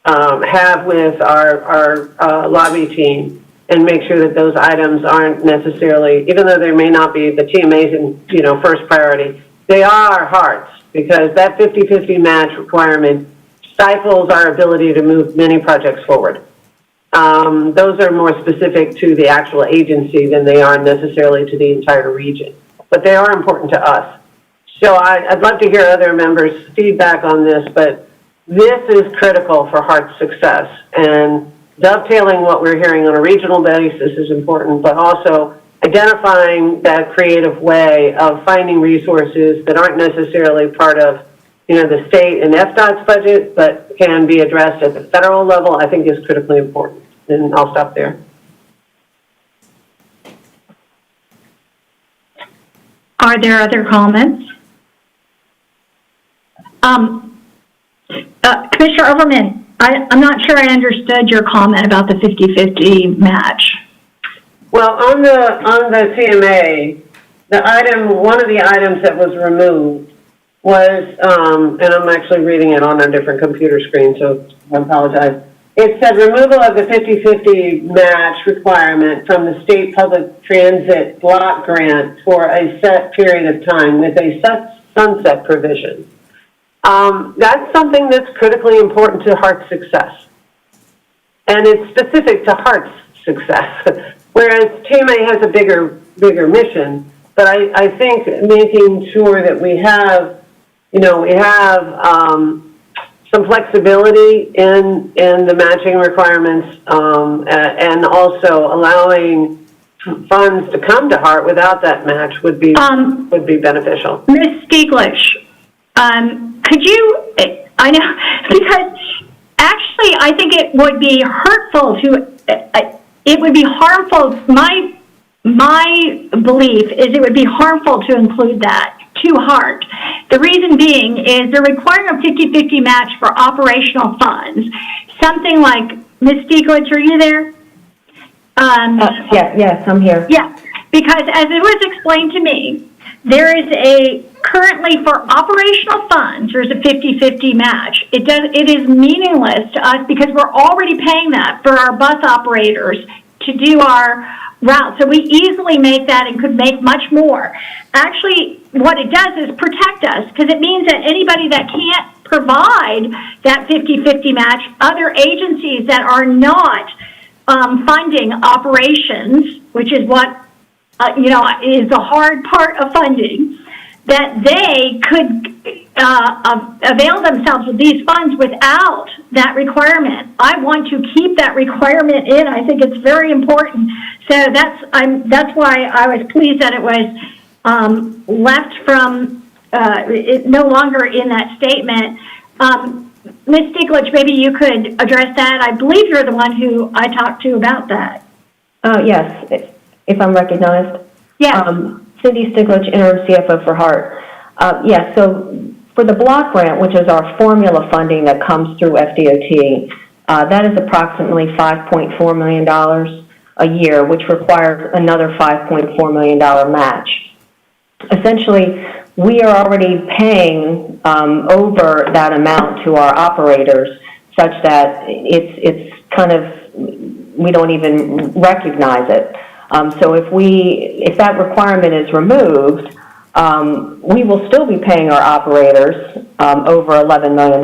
have with our lobby team and make sure that those items aren't necessarily, even though they may not be the TMA's first priority, they are HART's, because that 50-50 match requirement stifles our ability to move many projects forward. Those are more specific to the actual agency than they are necessarily to the entire region, but they are important to us. So I'd love to hear other members' feedback on this, but this is critical for HART's success, and dovetailing what we're hearing on a regional basis is important, but also identifying that creative way of finding resources that aren't necessarily part of, the state and FDOT's budget, but can be addressed at the federal level, I think is critically important. And I'll stop there. Are there other comments? Commissioner Overman, I'm not sure I understood your comment about the 50-50 match. Well, on the TMA, one of the items that was removed was, and I'm actually reading it on a different computer screen, so I apologize. It said removal of the 50-50 match requirement from the state public transit block grant for a set period of time with a sunset provision. That's something that's critically important to HART's success. And it's specific to HART's success. Whereas TMA has a bigger mission, but I think making sure that we have, some flexibility in the matching requirements, and also allowing funds to come to HART without that match would be beneficial. Ms. Stieglish, could you, I know, because actually I think it would be hurtful it would be harmful, my belief is it would be harmful to include that to HART. The reason being is they're requiring a 50-50 match for operational funds. Something like Ms. Stieglitz, are you there? Yes, I'm here. Yeah, because as it was explained to me, there is currently for operational funds, there's a 50-50 match. It is meaningless to us because we're already paying that for our bus operators to do our routes. So we easily make that and could make much more. Actually, what it does is protect us because it means that anybody that can't provide that 50-50 match, other agencies that are not funding operations, which is what is the hard part of funding, that they could avail themselves of these funds without that requirement. I want to keep that requirement in. I think it's very important. So that's why I was pleased that it was left from no longer in that statement. Ms. Stieglitz, maybe you could address that. I believe you're the one who I talked to about that. Yes, if I'm recognized. Yes. Cindy Stieglitz, interim CFO for HART. Yes, so for the block grant, which is our formula funding that comes through FDOT, that is approximately $5.4 million a year, which requires another $5.4 million match. Essentially, we are already paying over that amount to our operators such that it's kind of, we don't even recognize it. So if that requirement is removed, we will still be paying our operators over $11 million.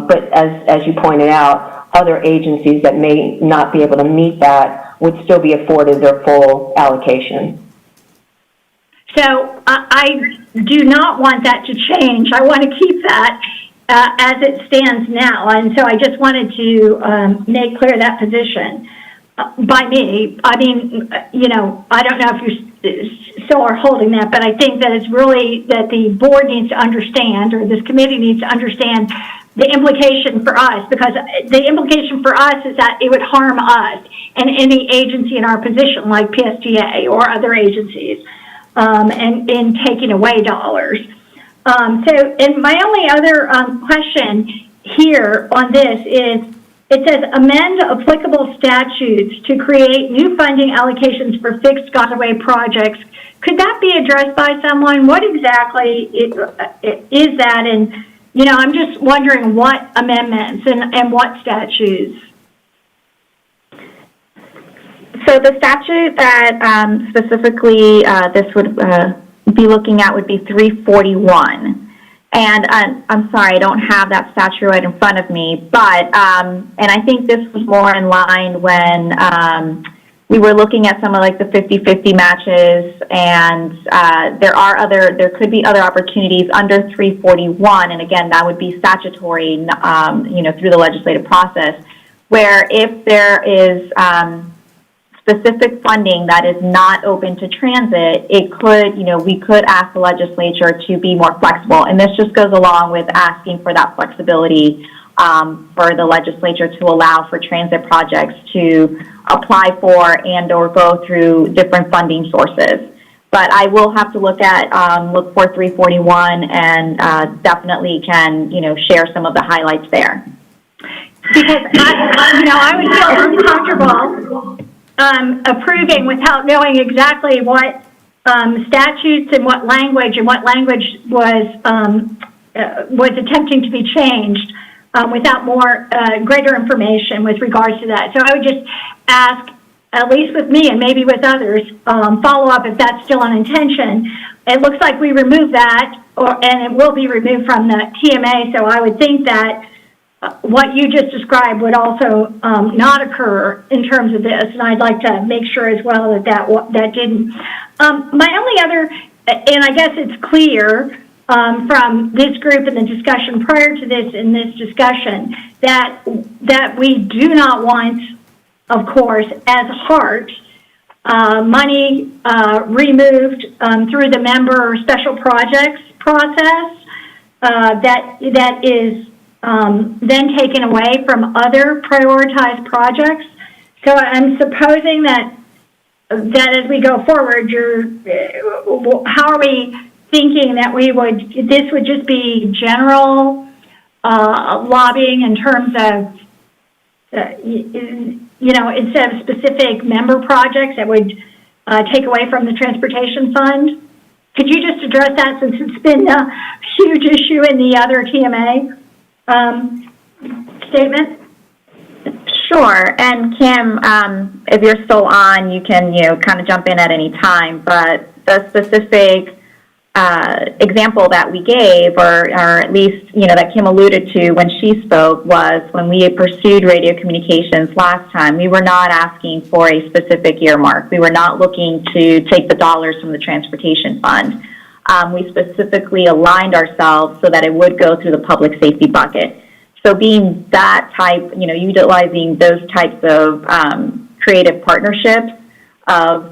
But as you pointed out, other agencies that may not be able to meet that would still be afforded their full allocation. So I do not want that to change. I want to keep that as it stands now. And so I just wanted to make clear that position. By me, I mean, I don't know if you still are holding that, but I think that it's really that the board needs to understand, or this committee needs to understand the implication for us, because the implication for us is that it would harm us and any agency in our position like PSTA or other agencies and in taking away dollars. And my only other question here on this is, it says amend applicable statutes to create new funding allocations for fixed Godaway projects. Could that be addressed by someone? What exactly is that? And, I'm just wondering what amendments and what statutes. So the statute that specifically this would be looking at would be 341. And I'm sorry, I don't have that statute right in front of me, but, and I think this was more in line when we were looking at some of like the 50-50 matches, and there could be other opportunities under 341, and again, that would be statutory, through the legislative process, where if there is specific funding that is not open to transit, we could ask the legislature to be more flexible. And this just goes along with asking for that flexibility for the legislature to allow for transit projects to apply for and or go through different funding sources. But I will have to look for 341 and definitely can, share some of the highlights there. Because I would feel uncomfortable approving without knowing exactly what statutes and what language was attempting to be changed without greater information with regards to that. So I would just ask, at least with me and maybe with others, follow up if that's still an intention. It looks like we removed that, and it will be removed from the TMA. So I would think that what you just described would also not occur in terms of this, and I'd like to make sure as well that didn't. My only other, and I guess it's clear from this group and the discussion prior to this in this discussion that we do not want, of course, as HART, money removed through the member special projects process that is then taken away from other prioritized projects. So I'm supposing that as we go forward, how are we thinking that this would just be general lobbying in terms of instead of specific member projects that would take away from the transportation fund? Could you just address that since it's been a huge issue in the other TMA statement? Sure. And Kim, if you're still on, you can, kind of jump in at any time. But the specific example that we gave, or at least, that Kim alluded to when she spoke, was when we pursued radio communications last time, we were not asking for a specific earmark. We were not looking to take the dollars from the transportation fund. We specifically aligned ourselves so that it would go through the public safety bucket. So being that type, utilizing those types of creative partnerships,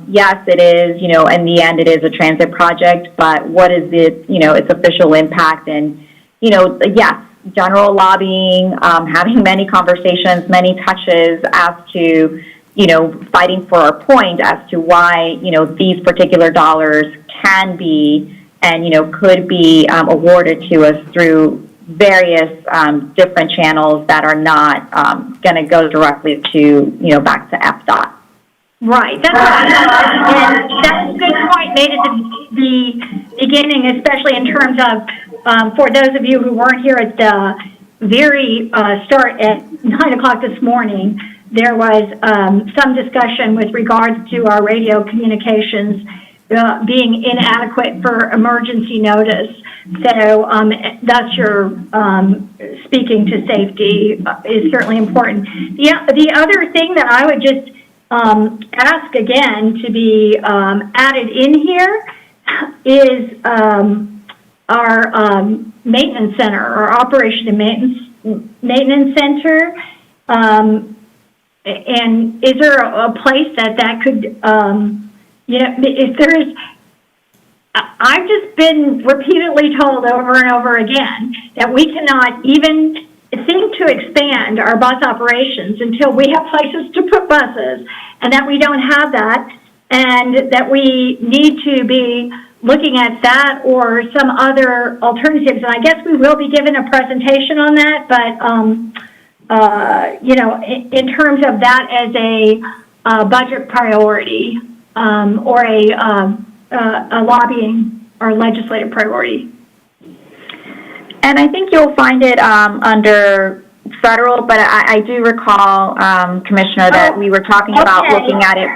yes, it is, in the end, it is a transit project, but what is it, its official impact? And, yes, general lobbying, having many conversations, many touches as to, fighting for our point as to why, these particular dollars can be and, could be awarded to us through various different channels that are not going to go directly to, back to FDOT. Right, that's right. And that's a good point made at the beginning, especially in terms of, for those of you who weren't here at the very start at 9 o'clock this morning, there was some discussion with regards to our radio communications being inadequate for emergency notice. So that's your speaking to safety is certainly important. The other thing that I would just ask again to be added in here is our maintenance center, or operation and maintenance center. And is there a place that could, if there's, I've just been repeatedly told over and over again that we cannot even think to expand our bus operations until we have places to put buses, and that we don't have that, and that we need to be looking at that or some other alternatives. And I guess we will be given a presentation on that, but, in terms of that as a budget priority or a lobbying or legislative priority. And I think you'll find it under federal, but I do recall, Commissioner, that we were talking about looking at it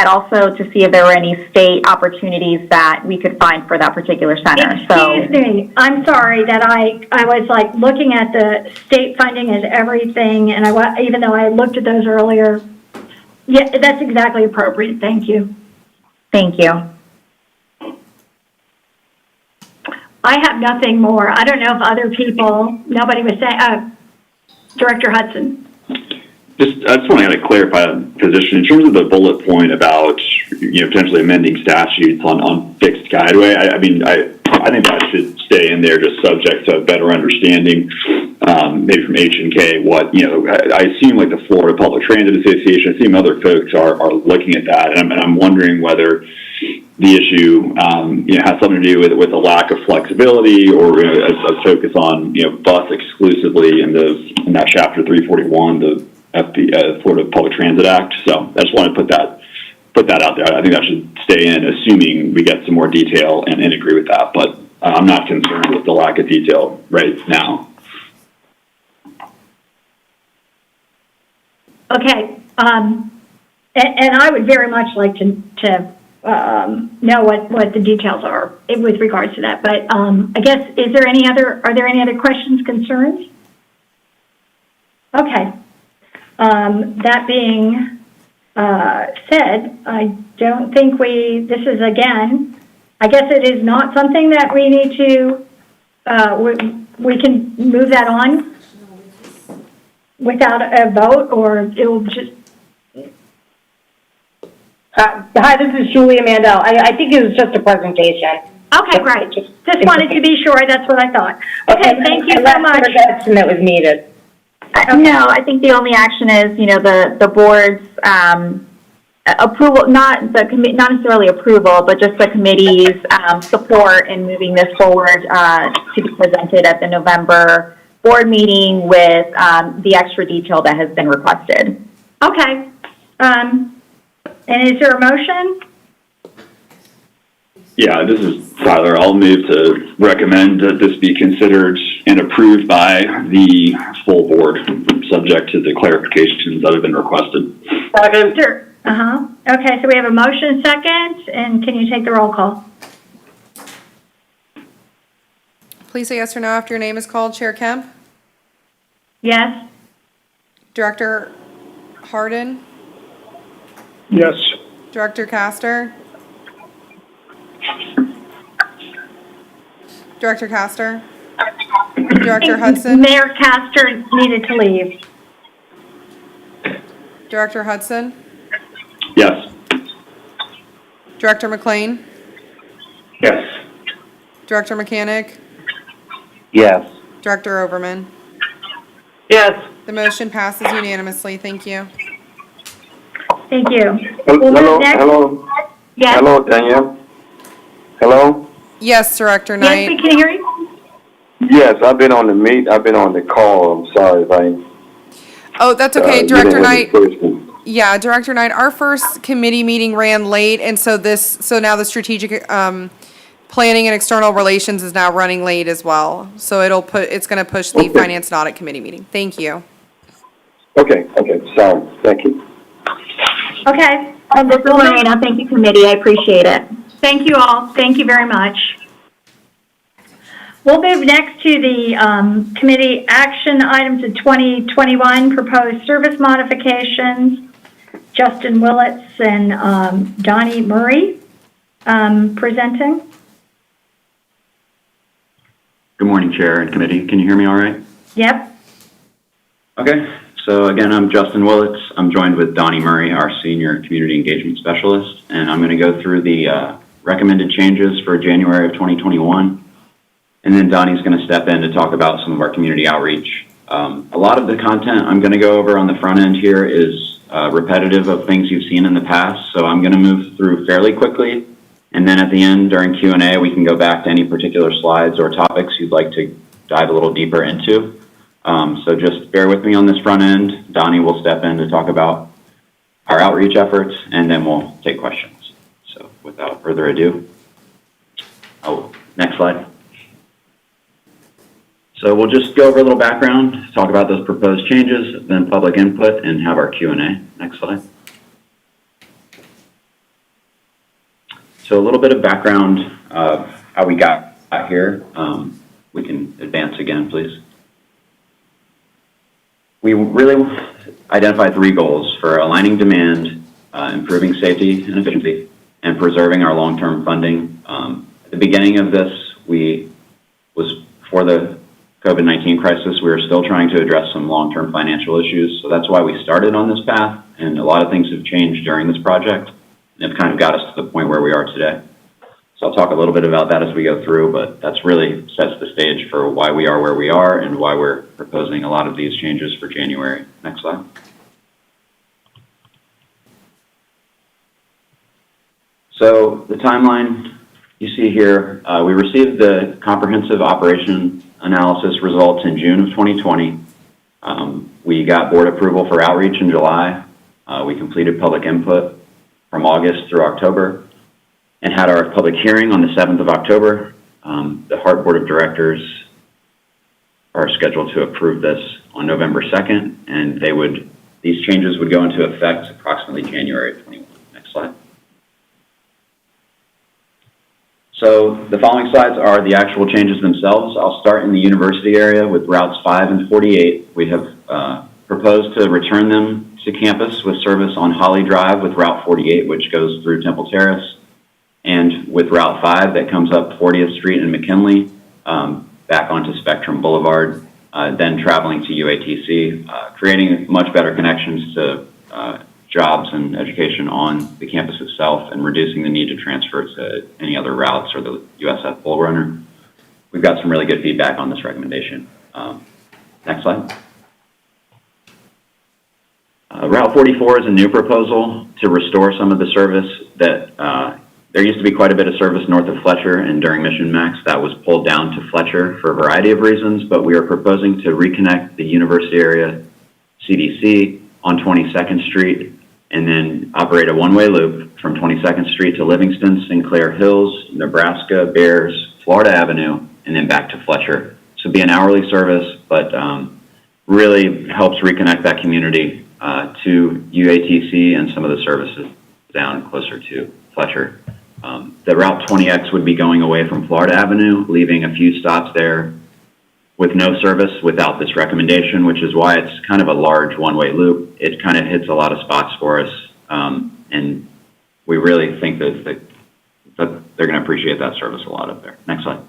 also to see if there were any state opportunities that we could find for that particular center. Excuse me, I'm sorry that I was like looking at the state funding as everything, and even though I looked at those earlier, yeah, that's exactly appropriate. Thank you. Thank you. I have nothing more. I don't know if other people, nobody was saying, Director Hudson. I just want to clarify a position in terms of the bullet point about, potentially amending statutes on fixed guideway. I think that should stay in there, just subject to better understanding, maybe from H&K, what, I assume like the Florida Public Transit Association, I assume other folks are looking at that. And I'm wondering whether the issue, has something to do with a lack of flexibility or a focus on, bus exclusively in that Chapter 341, the Florida Public Transit Act. So I just want to put that out there. I think that should stay in, assuming we get some more detail and agree with that. But I'm not concerned with the lack of detail right now. Okay, and I would very much like to know what the details are with regards to that. But I guess, are there any other questions, concerns? Okay. That being said, I don't think this is, again, I guess it is not something that we need to, we can move that on without a vote, or it will just. Hi, this is Julia Mandel. I think it was just a presentation. Okay, great. Just wanted to be sure. That's what I thought. Okay, thank you so much. Action that was needed. No, I think the only action is, the board's approval, not necessarily approval, but just the committee's support in moving this forward to be presented at the November board meeting with the extra detail that has been requested. Okay. And is there a motion? Yeah, this is Tyler. I'll move to recommend that this be considered and approved by the full board, subject to the clarifications that have been requested. Second. Sure. Okay, so we have a motion second, and can you take the roll call? Please say yes or no after your name is called. Chair Kemp? Yes? Director Harden? Yes. Director Castor? Director Castor? Director Hudson? Mayor Castor needed to leave. Director Hudson? Yes. Director McLean? Yes. Director Mechanic? Yes. Director Overman? Yes. The motion passes unanimously. Thank you. Thank you. Hello, move next. hello, Yes? hello, Danielle. Hello? Yes, Director Yes, we Knight. can hear you. Yes, I've been on the call. I'm sorry if I. Oh, that's okay, didn't Director hear the Knight. first one. Yeah, Director Knight, our first committee meeting ran late, and so now the strategic, planning and external relations is now running late as well. So it's gonna push the Okay. finance and audit committee meeting. Thank you. Okay, sorry. Thank you. Okay. And this is Lorena. Thank you, committee. I appreciate it. Thank you all. Thank you very much. We'll move next to the committee action items of 2021, proposed service modifications. Justin Willits and Donnie Murray presenting. Good morning, Chair and Committee. Can you hear me all right? Yep. Okay. So again, I'm Justin Willits. I'm joined with Donnie Murray, our Senior Community Engagement Specialist, and I'm going to go through the recommended changes for January of 2021. And then Donnie's going to step in to talk about some of our community outreach. A lot of the content I'm going to go over on the front end here is repetitive of things you've seen in the past, so I'm going to move through fairly quickly. And then at the end, during Q&A, we can go back to any particular slides or topics you'd like to dive a little deeper into. So just bear with me on this front end. Donnie will step in to talk about our outreach efforts, and then we'll take questions. So without further ado, next slide. So we'll just go over a little background, talk about those proposed changes, then public input, and have our Q&A. Next slide. So a little bit of background of how we got here. We can advance again, please. We really identified 3 goals for aligning demand, improving safety and efficiency, and preserving our long-term funding. At the beginning of this, for the COVID-19 crisis, we were still trying to address some long-term financial issues. So that's why we started on this path, and a lot of things have changed during this project, and have kind of got us to the point where we are today. So I'll talk a little bit about that as we go through, but that's really sets the stage for why we are where we are and why we're proposing a lot of these changes for January. Next slide. So the timeline you see here, we received the comprehensive operation analysis results in June of 2020. We got board approval for outreach in July. We completed public input from August through October and had our public hearing on the 7th of October. The HART Board of Directors are scheduled to approve this on November 2nd, and these changes would go into effect approximately January of 21. Next slide. So the following slides are the actual changes themselves. I'll start in the university area with routes 5 and 48. We have proposed to return them to campus with service on Holly Drive with route 48, which goes through Temple Terrace, and with route 5 that comes up 40th Street and McKinley back onto Spectrum Boulevard, then traveling to UATC, creating much better connections to jobs and education on the campus itself, and reducing the need to transfer to any other routes or the USF Bull Runner. We've got some really good feedback on this recommendation. Next slide. Route 44 is a new proposal to restore some of the service that there used to be quite a bit of service north of Fletcher, and during Mission Max, that was pulled down to Fletcher for a variety of reasons, but we are proposing to reconnect the University area CDC on 22nd Street and then operate a one-way loop from 22nd Street to Livingston, Sinclair Hills, Nebraska, Bears, Florida Avenue, and then back to Fletcher. So be an hourly service, but really helps reconnect that community to UATC and some of the services down closer to Fletcher. The Route 20X would be going away from Florida Avenue, leaving a few stops there with no service without this recommendation, which is why it's kind of a large one-way loop. It kind of hits a lot of spots for us, and we really think that they're going to appreciate that service a lot up there. Next slide.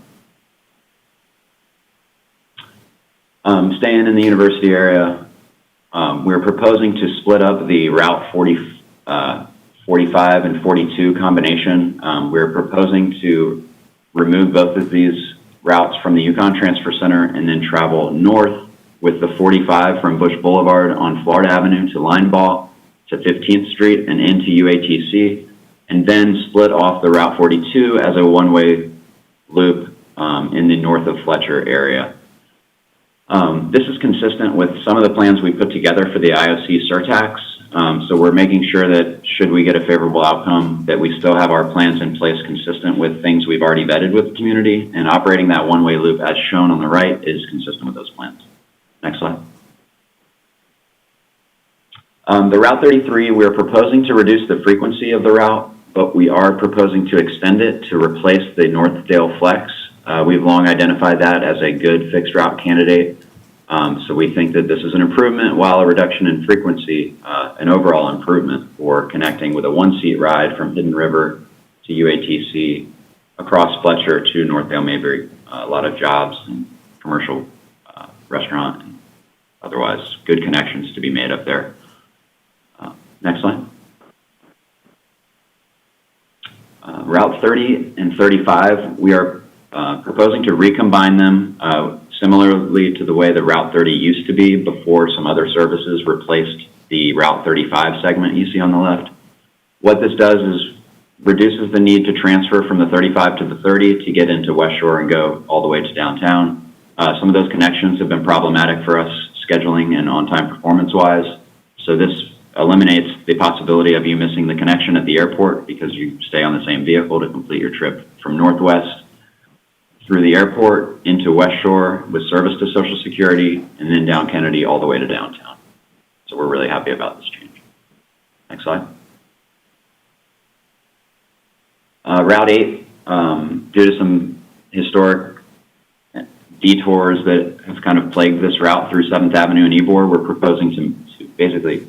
Staying in the university area, we're proposing to split up the Route 45 and 42 combination. We're proposing to remove both of these routes from the Yukon Transfer Center and then travel north with the 45 from Bush Boulevard on Florida Avenue to Linebaugh to 15th Street and into UATC, and then split off the Route 42 as a one-way loop in the north of Fletcher area. This is consistent with some of the plans we put together for the IOC surtax. So we're making sure that should we get a favorable outcome, that we still have our plans in place consistent with things we've already vetted with the community, and operating that one-way loop as shown on the right is consistent with those plans. Next slide. The Route 33, we're proposing to reduce the frequency of the route, but we are proposing to extend it to replace the Northdale Flex. We've long identified that as a good fixed route candidate. So we think that this is an improvement, while a reduction in frequency, an overall improvement for connecting with a one-seat ride from Hidden River to UATC, across Fletcher to Northdale Mayberry. A lot of jobs and commercial restaurant and otherwise good connections to be made up there. Next slide. Route 30 and 35, we are proposing to recombine them similarly to the way the Route 30 used to be before some other services replaced the Route 35 segment you see on the left. What this does is reduces the need to transfer from the 35 to the 30 to get into West Shore and go all the way to downtown. Some of those connections have been problematic for us scheduling and on-time performance-wise. So this eliminates the possibility of you missing the connection at the airport because you stay on the same vehicle to complete your trip from Northwest through the airport into West Shore with service to Social Security, and then down Kennedy all the way to downtown. So we're really happy about this change. Next slide. Route 8, due to some historic detours that have kind of plagued this route through 7th Avenue and Ybor, we're proposing to basically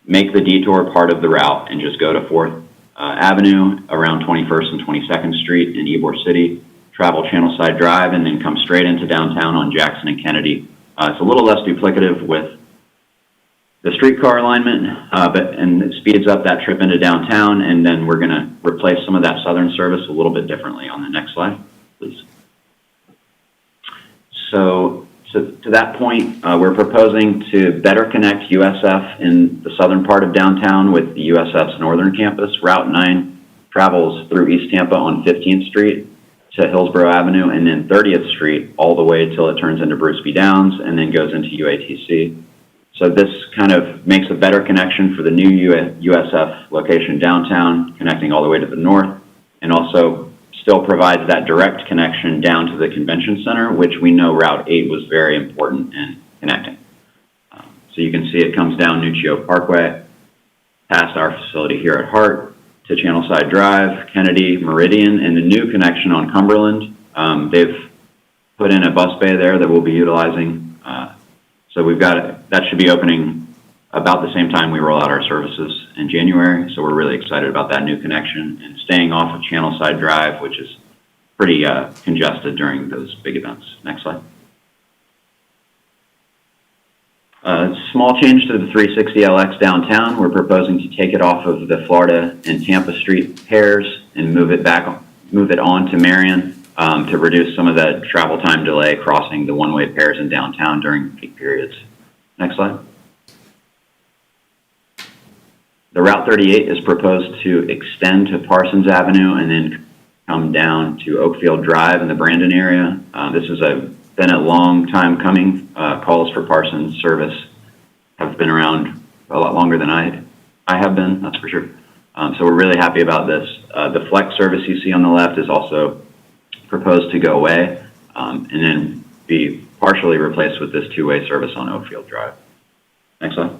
make the detour part of the route and just go to 4th Avenue around 21st and 22nd Street in Ybor City, travel Channelside Drive, and then come straight into downtown on Jackson and Kennedy. It's a little less duplicative with the streetcar alignment, and it speeds up that trip into downtown, and then we're going to replace some of that southern service a little bit differently on the next slide, please. So to that point, we're proposing to better connect USF in the southern part of downtown with the USF's northern campus. Route 9 travels through East Tampa on 15th Street to Hillsborough Avenue, and then 30th Street all the way till it turns into Bruce B. Downs and then goes into UATC. So this kind of makes a better connection for the new USF location downtown, connecting all the way to the north, and also still provides that direct connection down to the convention center, which we know Route 8 was very important in connecting. So you can see it comes down Nuccio Parkway, past our facility here at HART, to Channelside Drive, Kennedy, Meridian, and the new connection on Cumberland. They've put in a bus bay there that we'll be utilizing. So we've got that should be opening about the same time we roll out our services in January. So we're really excited about that new connection and staying off of Channelside Drive, which is pretty congested during those big events. Next slide. Small change to the 360LX downtown. We're proposing to take it off of the Florida and Tampa Street pairs and move it on to Marion to reduce some of the travel time delay crossing the one-way pairs in downtown during peak periods. Next slide. The Route 38 is proposed to extend to Parsons Avenue and then come down to Oakfield Drive in the Brandon area. This has been a long time coming. Calls for Parsons service have been around a lot longer than I have been, that's for sure. So we're really happy about this. The flex service you see on the left is also proposed to go away and then be partially replaced with this two-way service on Oakfield Drive. Next slide.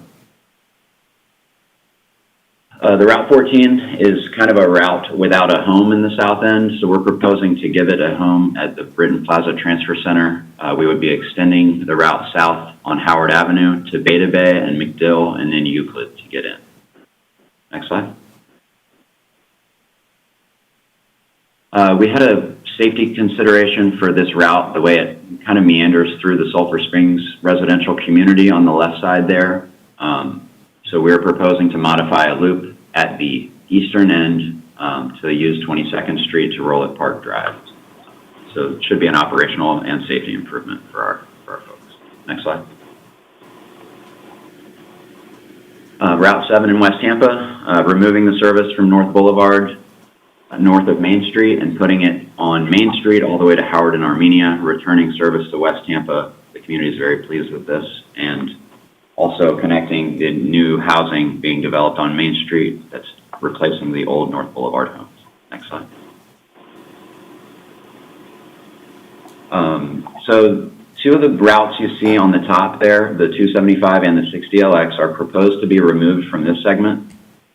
The Route 14 is kind of a route without a home in the south end, so we're proposing to give it a home at the Britton Plaza Transfer Center. We would be extending the route south on Howard Avenue to Beta Bay and McDill and then Euclid to get in. Next slide. We had a safety consideration for this route, the way it kind of meanders through the Sulphur Springs residential community on the left side there. So we're proposing to modify a loop at the eastern end to use 22nd Street to roll at Park Drive. So it should be an operational and safety improvement for our folks. Next slide. Route 7 in West Tampa, removing the service from North Boulevard, north of Main Street, and putting it on Main Street all the way to Howard and Armenia, returning service to West Tampa. The community is very pleased with this, and also connecting the new housing being developed on Main Street that's replacing the old North Boulevard homes. Next slide. So two of the routes you see on the top there, the 275 and the 60LX, are proposed to be removed from this segment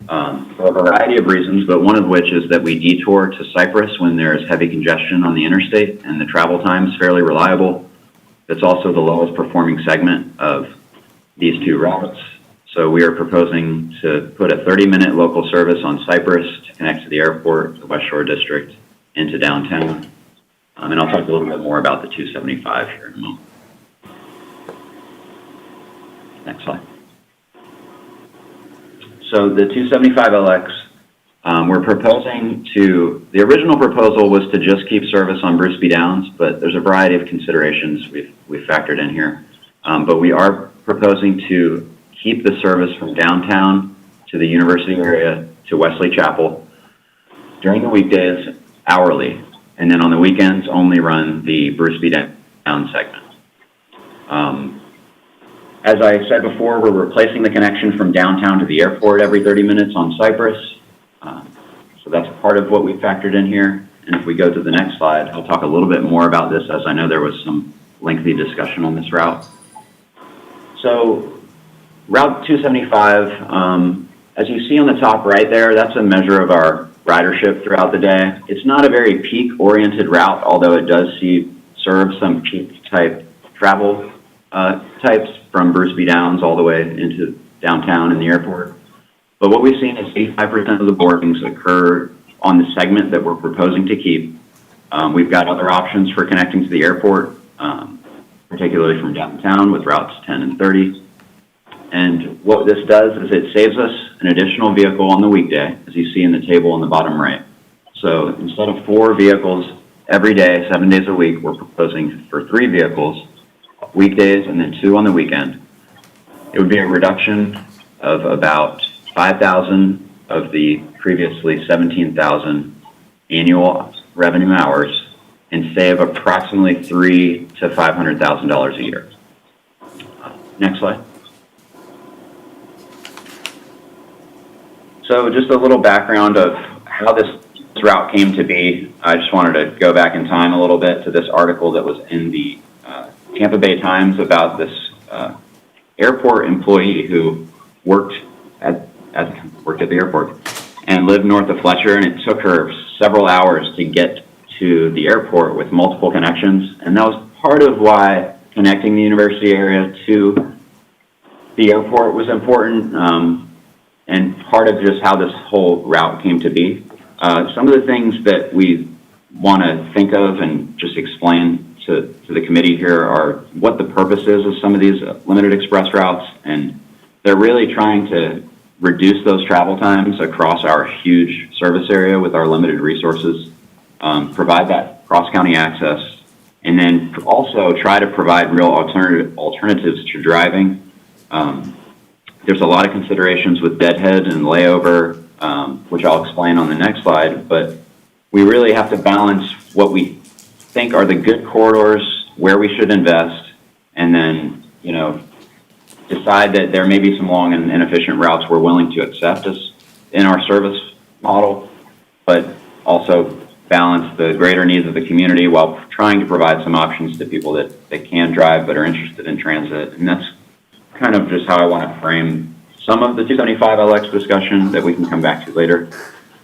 for a variety of reasons, but one of which is that we detour to Cypress when there's heavy congestion on the interstate and the travel time is fairly reliable. It's also the lowest performing segment of these two routes. So we are proposing to put a 30-minute local service on Cypress to connect to the airport, the West Shore District, into downtown. And I'll talk a little bit more about the 275 here in a moment. Next slide. So the 275LX, we're proposing to, the original proposal was to just keep service on Bruce B. Downs, but there's a variety of considerations we've factored in here. But we are proposing to keep the service from downtown to the university area to Wesley Chapel during the weekdays hourly, and then on the weekends only run the Bruce B. Downs segment. As I said before, we're replacing the connection from downtown to the airport every 30 minutes on Cypress. So that's part of what we factored in here. And if we go to the next slide, I'll talk a little bit more about this, as I know there was some lengthy discussion on this route. So Route 275, as you see on the top right there, that's a measure of our ridership throughout the day. It's not a very peak-oriented route, although it does serve some peak-type travel types from Bruce B. Downs all the way into downtown and the airport. But what we've seen is 85% of the boardings occur on the segment that we're proposing to keep. We've got other options for connecting to the airport, particularly from downtown with routes 10 and 30. And what this does is it saves us an additional vehicle on the weekday, as you see in the table on the bottom right. So instead of 4 vehicles every day, 7 days a week, we're proposing for 3 vehicles weekdays and then 2 on the weekend. It would be a reduction of about 5,000 of the previously 17,000 annual revenue hours and save approximately $300,000 to $500,000 a year. Next slide. So just a little background of how this route came to be. I just wanted to go back in time a little bit to this article that was in the Tampa Bay Times about this airport employee who worked at the airport and lived north of Fletcher, and it took her several hours to get to the airport with multiple connections. And that was part of why connecting the university area to the airport was important, and part of just how this whole route came to be. Some of the things that we want to think of and just explain to the committee here are what the purpose is of some of these limited express routes, and they're really trying to reduce those travel times across our huge service area with our limited resources, provide that cross-county access, and then also try to provide real alternatives to driving. there's a lot of considerations with deadhead and layover, which I'll explain on the next slide, but we really have to balance what we think are the good corridors, where we should invest, and then, decide that there may be some long and inefficient routes we're willing to accept as in our service model, but also balance the greater needs of the community while trying to provide some options to people that can drive but are interested in transit. And that's kind of just how I want to frame some of the 275LX discussion that we can come back to later.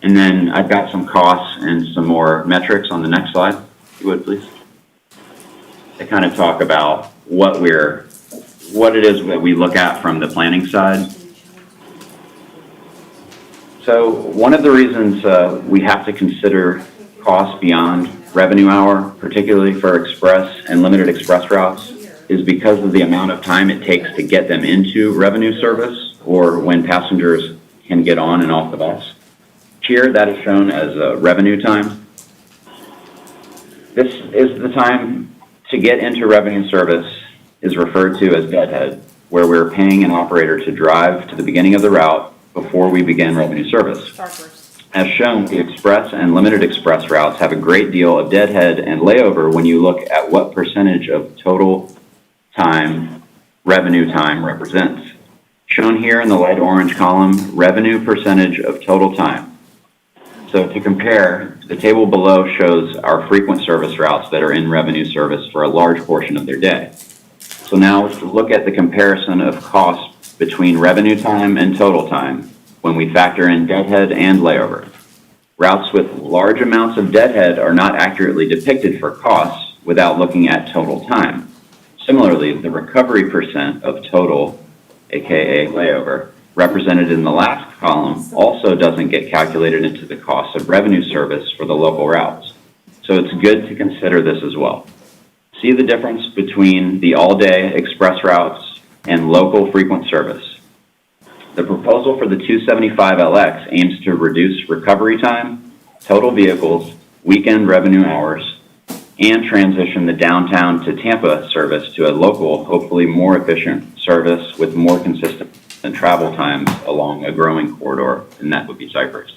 And then I've got some costs and some more metrics on the next slide, if you would, please. They kind of talk about what it is that we look at from the planning side. So one of the reasons we have to consider costs beyond revenue hour, particularly for express and limited express routes, is because of the amount of time it takes to get them into revenue service or when passengers can get on and off the bus. Here, that is shown as revenue time. This is the time to get into revenue service is referred to as deadhead, where we're paying an operator to drive to the beginning of the route before we begin revenue service. As shown, the express and limited express routes have a great deal of deadhead and layover when you look at what percentage of total time revenue time represents. Shown here in the light orange column, revenue percentage of total time. So to compare, the table below shows our frequent service routes that are in revenue service for a large portion of their day. So now let's look at the comparison of costs between revenue time and total time when we factor in deadhead and layover. Routes with large amounts of deadhead are not accurately depicted for costs without looking at total time. Similarly, the recovery percent of total, aka layover, represented in the last column also doesn't get calculated into the cost of revenue service for the local routes. So it's good to consider this as well. See the difference between the all-day express routes and local frequent service. The proposal for the 275LX aims to reduce recovery time, total vehicles, weekend revenue hours, and transition the downtown to Tampa service to a local, hopefully more efficient service with more consistent travel times along a growing corridor, and that would be Cypress.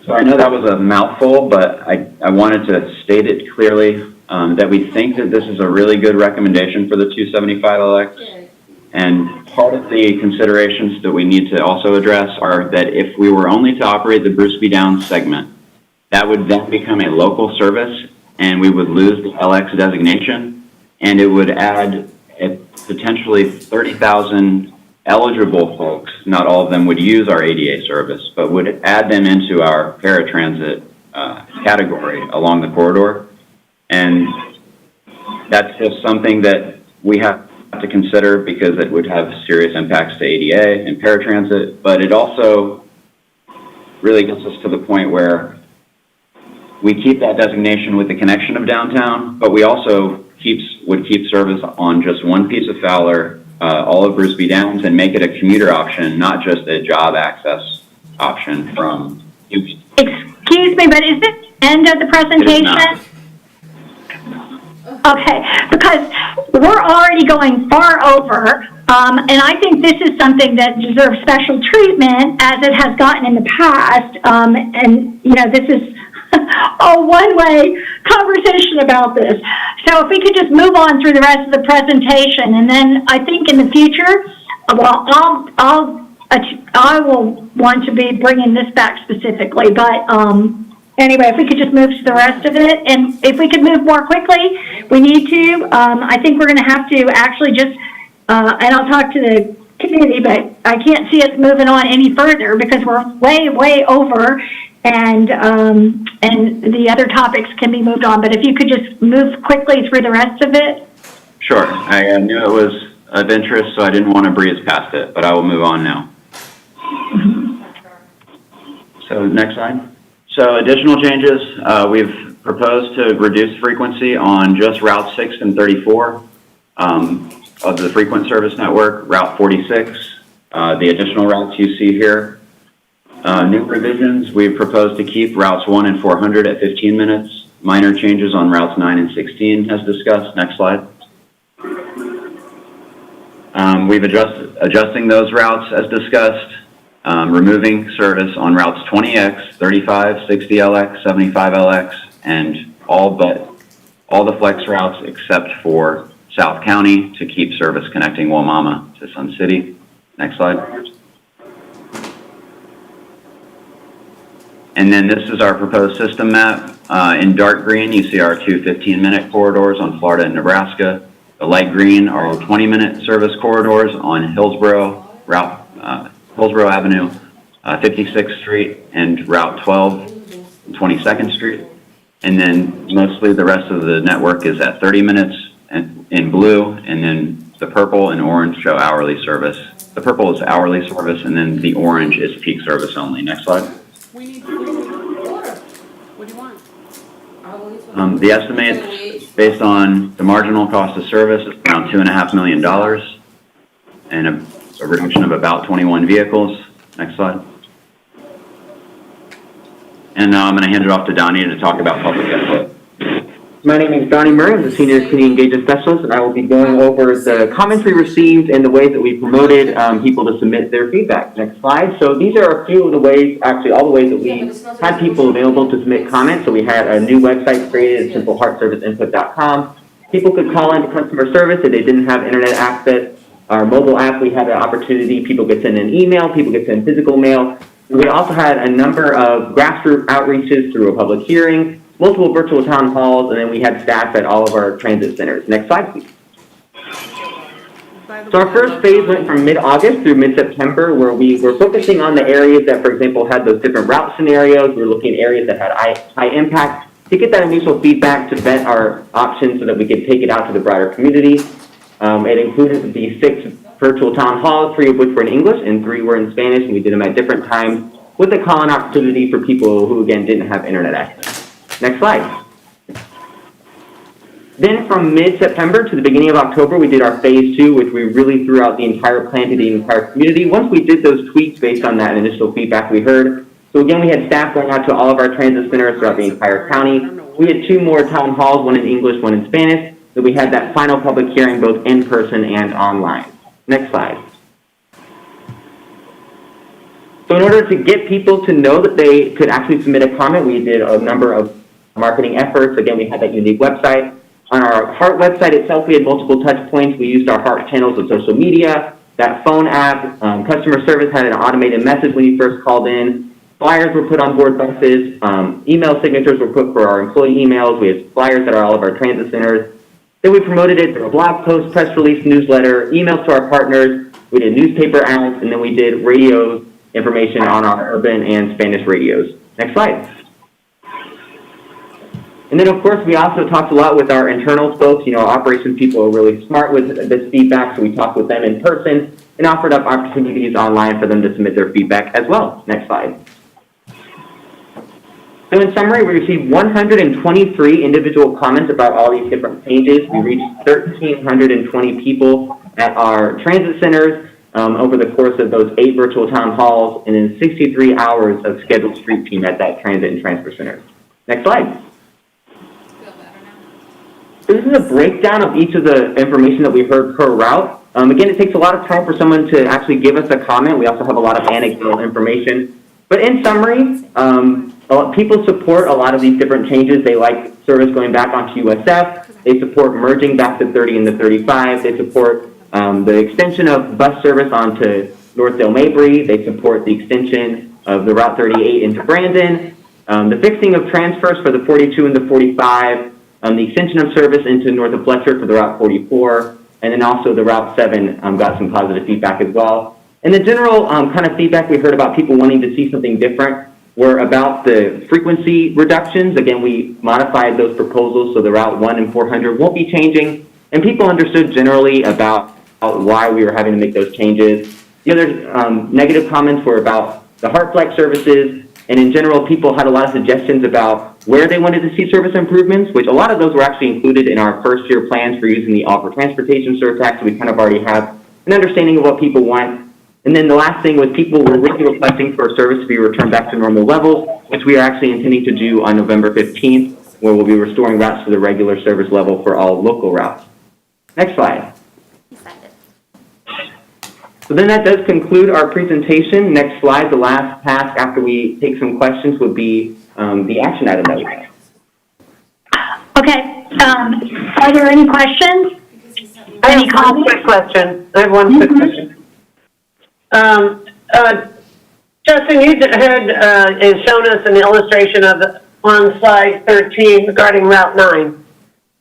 So I know that was a mouthful, but I wanted to state it clearly that we think that this is a really good recommendation for the 275LX. And part of the considerations that we need to also address are that if we were only to operate the Bruce B. Downs segment, that would then become a local service and we would lose the LX designation, and it would add potentially 30,000 eligible folks. Not all of them would use our ADA service, but would add them into our paratransit category along the corridor. And that's just something that we have to consider because it would have serious impacts to ADA and paratransit, but it also really gets us to the point where we keep that designation with the connection of downtown, but we also would keep service on just one piece of Fowler, all of Bruce B. Downs, and make it a commuter option, not just a job access option from Houston. Excuse me, but is this the end of the presentation? Okay, because we're already going far over, and I think this is something that deserves special treatment as it has gotten in the past, and, this is a one-way conversation about this. So if we could just move on through the rest of the presentation, and then I think in the future, well, I will want to be bringing this back specifically, but anyway, if we could just move to the rest of it, and if we could move more quickly, we need to. I think we're going to have to actually just, and I'll talk to the committee, but I can't see us moving on any further because we're way, way over, and the other topics can be moved on. But if you could just move quickly through the rest of it. Sure. I knew it was of interest, so I didn't want to breeze past it, but I will move on now. So next slide. So additional changes, we've proposed to reduce frequency on just Route 6 and 34 of the frequent service network, Route 46, the additional routes you see here. New revisions, we've proposed to keep routes 1 and 400 at 15 minutes. Minor changes on routes 9 and 16 as discussed. Next slide. We've adjusting those routes as discussed, removing service on routes 20X, 35, 60LX, 75LX, and all the flex routes except for South County to keep service connecting Wamama to Sun City. Next slide. And then this is our proposed system map. In dark green, you see our two 15-minute corridors on Florida and Nebraska. The light green are our 20-minute service corridors on Hillsborough Avenue, 56th Street, and Route 12, 22nd Street. And then mostly the rest of the network is at 30 minutes in blue, and then the purple and orange show hourly service. The purple is hourly service, and then the orange is peak service only. Next slide. We need water. What do you want? The estimates based on the marginal cost of service is around $2.5 million and a reduction of about 21 vehicles. Next slide. And now I'm going to hand it off to Donnie to talk about public input. My name is Donnie Murray. I'm the Senior Community Engagement Specialist, and I will be going over the comments we received and the ways that we promoted people to submit their feedback. Next slide. So these are a few of the ways, actually all the ways that we had people available to submit comments. So we had a new website created at simpleheartserviceinput.com. People could call into customer service if they didn't have internet access. Our mobile app, we had an opportunity. People could send an email. People could send physical mail. We also had a number of grassroots outreaches through a public hearing, multiple virtual town halls, and then we had staff at all of our transit centers. Next slide, please. So our first phase went from mid-August through mid-September, where we were focusing on the areas that, for example, had those different route scenarios. We were looking at areas that had high impact to get that initial feedback to vet our options so that we could take it out to the broader community. It included the 6 virtual town halls, 3 of which were in English and 3 were in Spanish, and we did them at different times with a call-in opportunity for people who, again, didn't have internet access. Next slide. Then from mid-September to the beginning of October, we did our phase 2, which we really threw out the entire plan to the entire community. Once we did those tweaks based on that initial feedback we heard. So again, we had staff going out to all of our transit centers throughout the entire county. We had 2 more town halls, one in English, one in Spanish. So we had that final public hearing both in person and online. Next slide. So in order to get people to know that they could actually submit a comment, we did a number of marketing efforts. Again, we had that unique website. On our HART website itself, we had multiple touch points. We used our HART channels of social media, that phone app, customer service had an automated message when you first called in. Flyers were put on board buses. Email signatures were put for our employee emails. We had flyers at all of our transit centers. Then we promoted it through a blog post, press release, newsletter, emails to our partners. We did newspaper ads, and then we did radio information on our urban and Spanish radios. Next slide. And then, of course, we also talked a lot with our internal folks. You know, operations people are really smart with this feedback, so we talked with them in person and offered up opportunities online for them to submit their feedback as well. Next slide. So in summary, we received 123 individual comments about all these different changes. We reached 1,320 people at our transit centers over the course of those 8 virtual town halls, and then 63 hours of scheduled street team at that transit and transfer center. Next slide. So this is a breakdown of each of the information that we heard per route. Again, it takes a lot of time for someone to actually give us a comment. We also have a lot of anecdotal information. But in summary, people support a lot of these different changes. They like service going back onto USF. They support merging back to 30 and the 35. They support the extension of bus service onto Northdale Mabry. They support the extension of the Route 38 into Brandon. The fixing of transfers for the 42 and the 45. The extension of service into north of Fletcher for the Route 44. And then also the Route 7 got some positive feedback as well. And the general kind of feedback we heard about people wanting to see something different were about the frequency reductions. Again, we modified those proposals so the Route 1 and 400 won't be changing. And people understood generally about why we were having to make those changes. The other negative comments were about the HART Flex services. And in general, people had a lot of suggestions about where they wanted to see service improvements, which a lot of those were actually included in our first year plans for using the offer transportation surtax. So we kind of already have an understanding of what people want. And then the last thing was people were really requesting for service to be returned back to normal levels, which we are actually intending to do on November 15th, where we'll be restoring routes to the regular service level for all local routes. Next slide. So then that does conclude our presentation. Next slide, the last task after we take some questions would be the action item that we have. Okay, are there any questions? I have one quick question. Justin, you had shown us an illustration of on slide 13 regarding Route 9.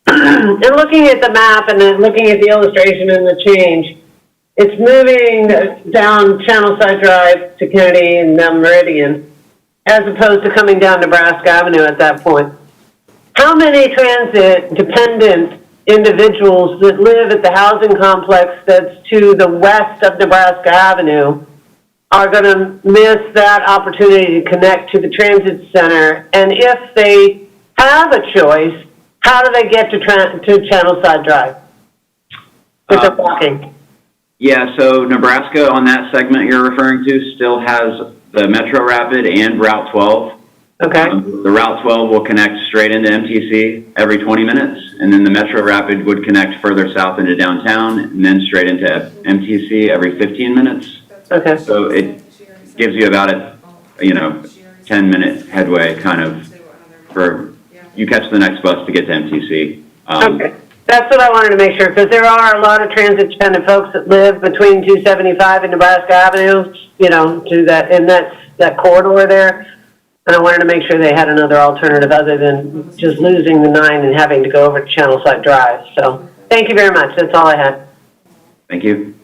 And looking at the map and then looking at the illustration and the change, it's moving down Channelside Drive to Kennedy and now Meridian, as opposed to coming down Nebraska Avenue at that point. How many transit-dependent individuals that live at the housing complex that's to the west of Nebraska Avenue are going to miss that opportunity to connect to the transit center? And if they have a choice, how do they get to Channelside Drive if they're walking? Yeah, so Nebraska on that segment you're referring to still has the Metro Rapid and Route 12. Okay. The Route 12 will connect straight into MTC every 20 minutes, and then the Metro Rapid would connect further south into downtown, and then straight into MTC every 15 minutes. Okay. So it gives you about a, 10-minute headway kind of for, you catch the next bus to get to MTC. Okay. That's what I wanted to make sure, because there are a lot of transit-dependent folks that live between 275 and Nebraska Avenue, to that, in that corridor there. And I wanted to make sure they had another alternative other than just losing the 9 and having to go over to Channelside Drive. So thank you very much. That's all I had. Thank you.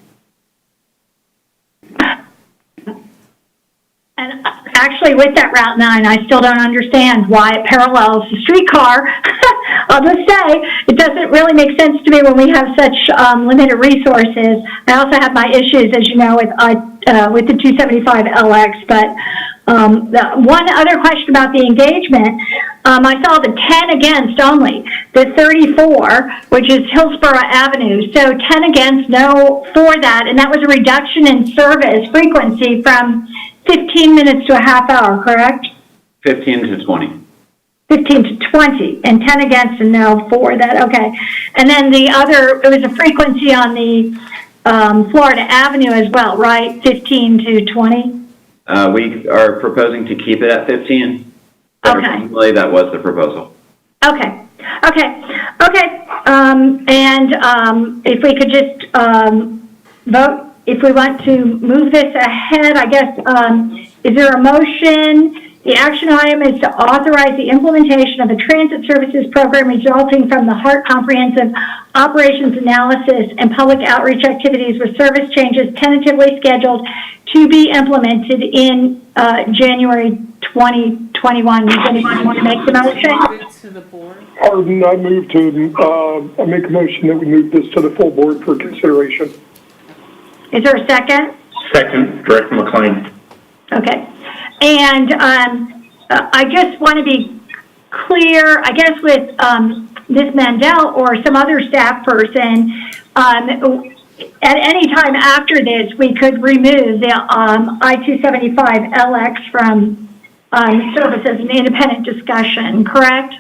And actually, with that Route 9, I still don't understand why it parallels the streetcar. I'll just say, it doesn't really make sense to me when we have such limited resources. I also have my issues, as you know, with the 275LX. But one other question about the engagement, I saw the 10 against only, the 34, which is Hillsborough Avenue. So 10 against, no for that, and that was a reduction in service frequency from 15 minutes to a half hour, correct? 15 to 20. 15 to 20, and 10 against and no for that, okay. And then the other, it was a frequency on the Florida Avenue as well, right? 15 to 20? We are proposing to keep it at 15. Okay. Originally, that was the proposal. Okay. And if we could just vote, if we want to move this ahead, I guess, is there a motion? The action item is to authorize the implementation of a transit services program resulting from the HART Comprehensive Operations Analysis and Public Outreach Activities with service changes tentatively scheduled to be implemented in January 2021. Does anyone want to make the motion? Pardon, I move to, I make a motion that we move this to the full board for consideration. Is there a second? Second, Director McLean. Okay. And I just want to be clear, I guess with Ms. Mandel or some other staff person, at any time after this, we could remove the I-275LX from service as an independent discussion, correct?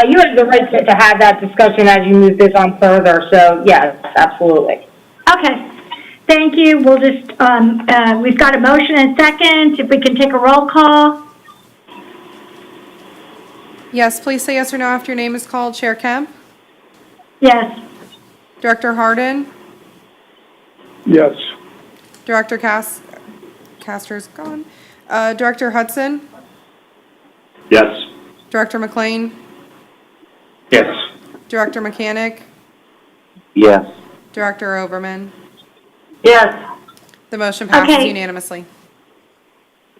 You have the right to have that discussion as you move this on further, so yes, absolutely. Okay. Thank you. We'll just, we've got a motion and second. If we can take a roll call. Yes, please say yes or no after your name is called. Chair Kemp? Yes. Director Hardin? Yes. Director Castor's gone. Director Hudson? Yes. Director McLean? Yes. Director Mechanic? Yes. Director Overman? Yes. The motion passes Okay. unanimously.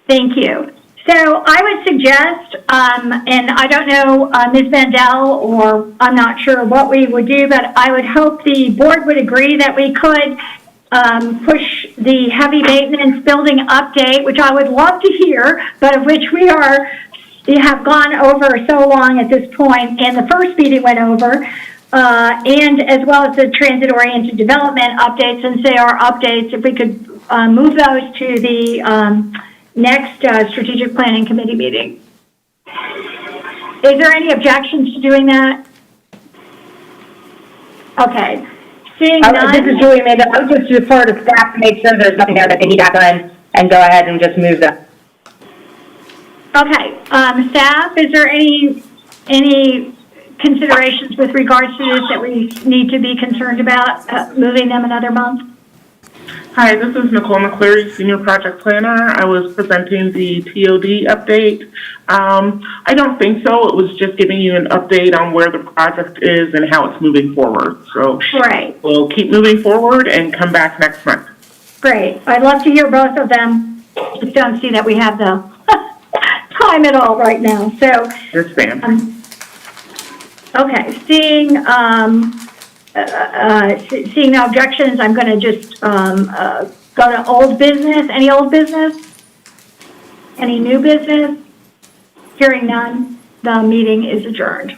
Thank you. So I would suggest, and I don't know, Ms. Mandel, or I'm not sure what we would do, but I would hope the board would agree that we could push the heavy maintenance building update, which I would love to hear, but of which we have gone over so long at this point, and the first meeting went over, and as well as the transit-oriented development updates, since they are updates, if we could move those to the next strategic planning committee meeting. Is there any objections to doing that? Okay. Seeing This none, is Julie Amanda. I would just defer to staff to make sure there's nothing there that they need to happen and go ahead and just move them. okay, staff, is there any considerations with regards to this that we need to be concerned about, moving them another month? Hi, this is Nicole McCleary, Senior Project Planner. I was presenting the TOD update. I don't think so. It was just giving you an update on where the project is and how it's moving forward. So Great. we'll keep moving forward and come back next month. Great. I'd love to hear both of them. Just don't see that we have the time at all right now. So, Yes, ma'am. okay, seeing no objections, I'm going to just go to old business. Any old business? Any new business? Hearing none, the meeting is adjourned.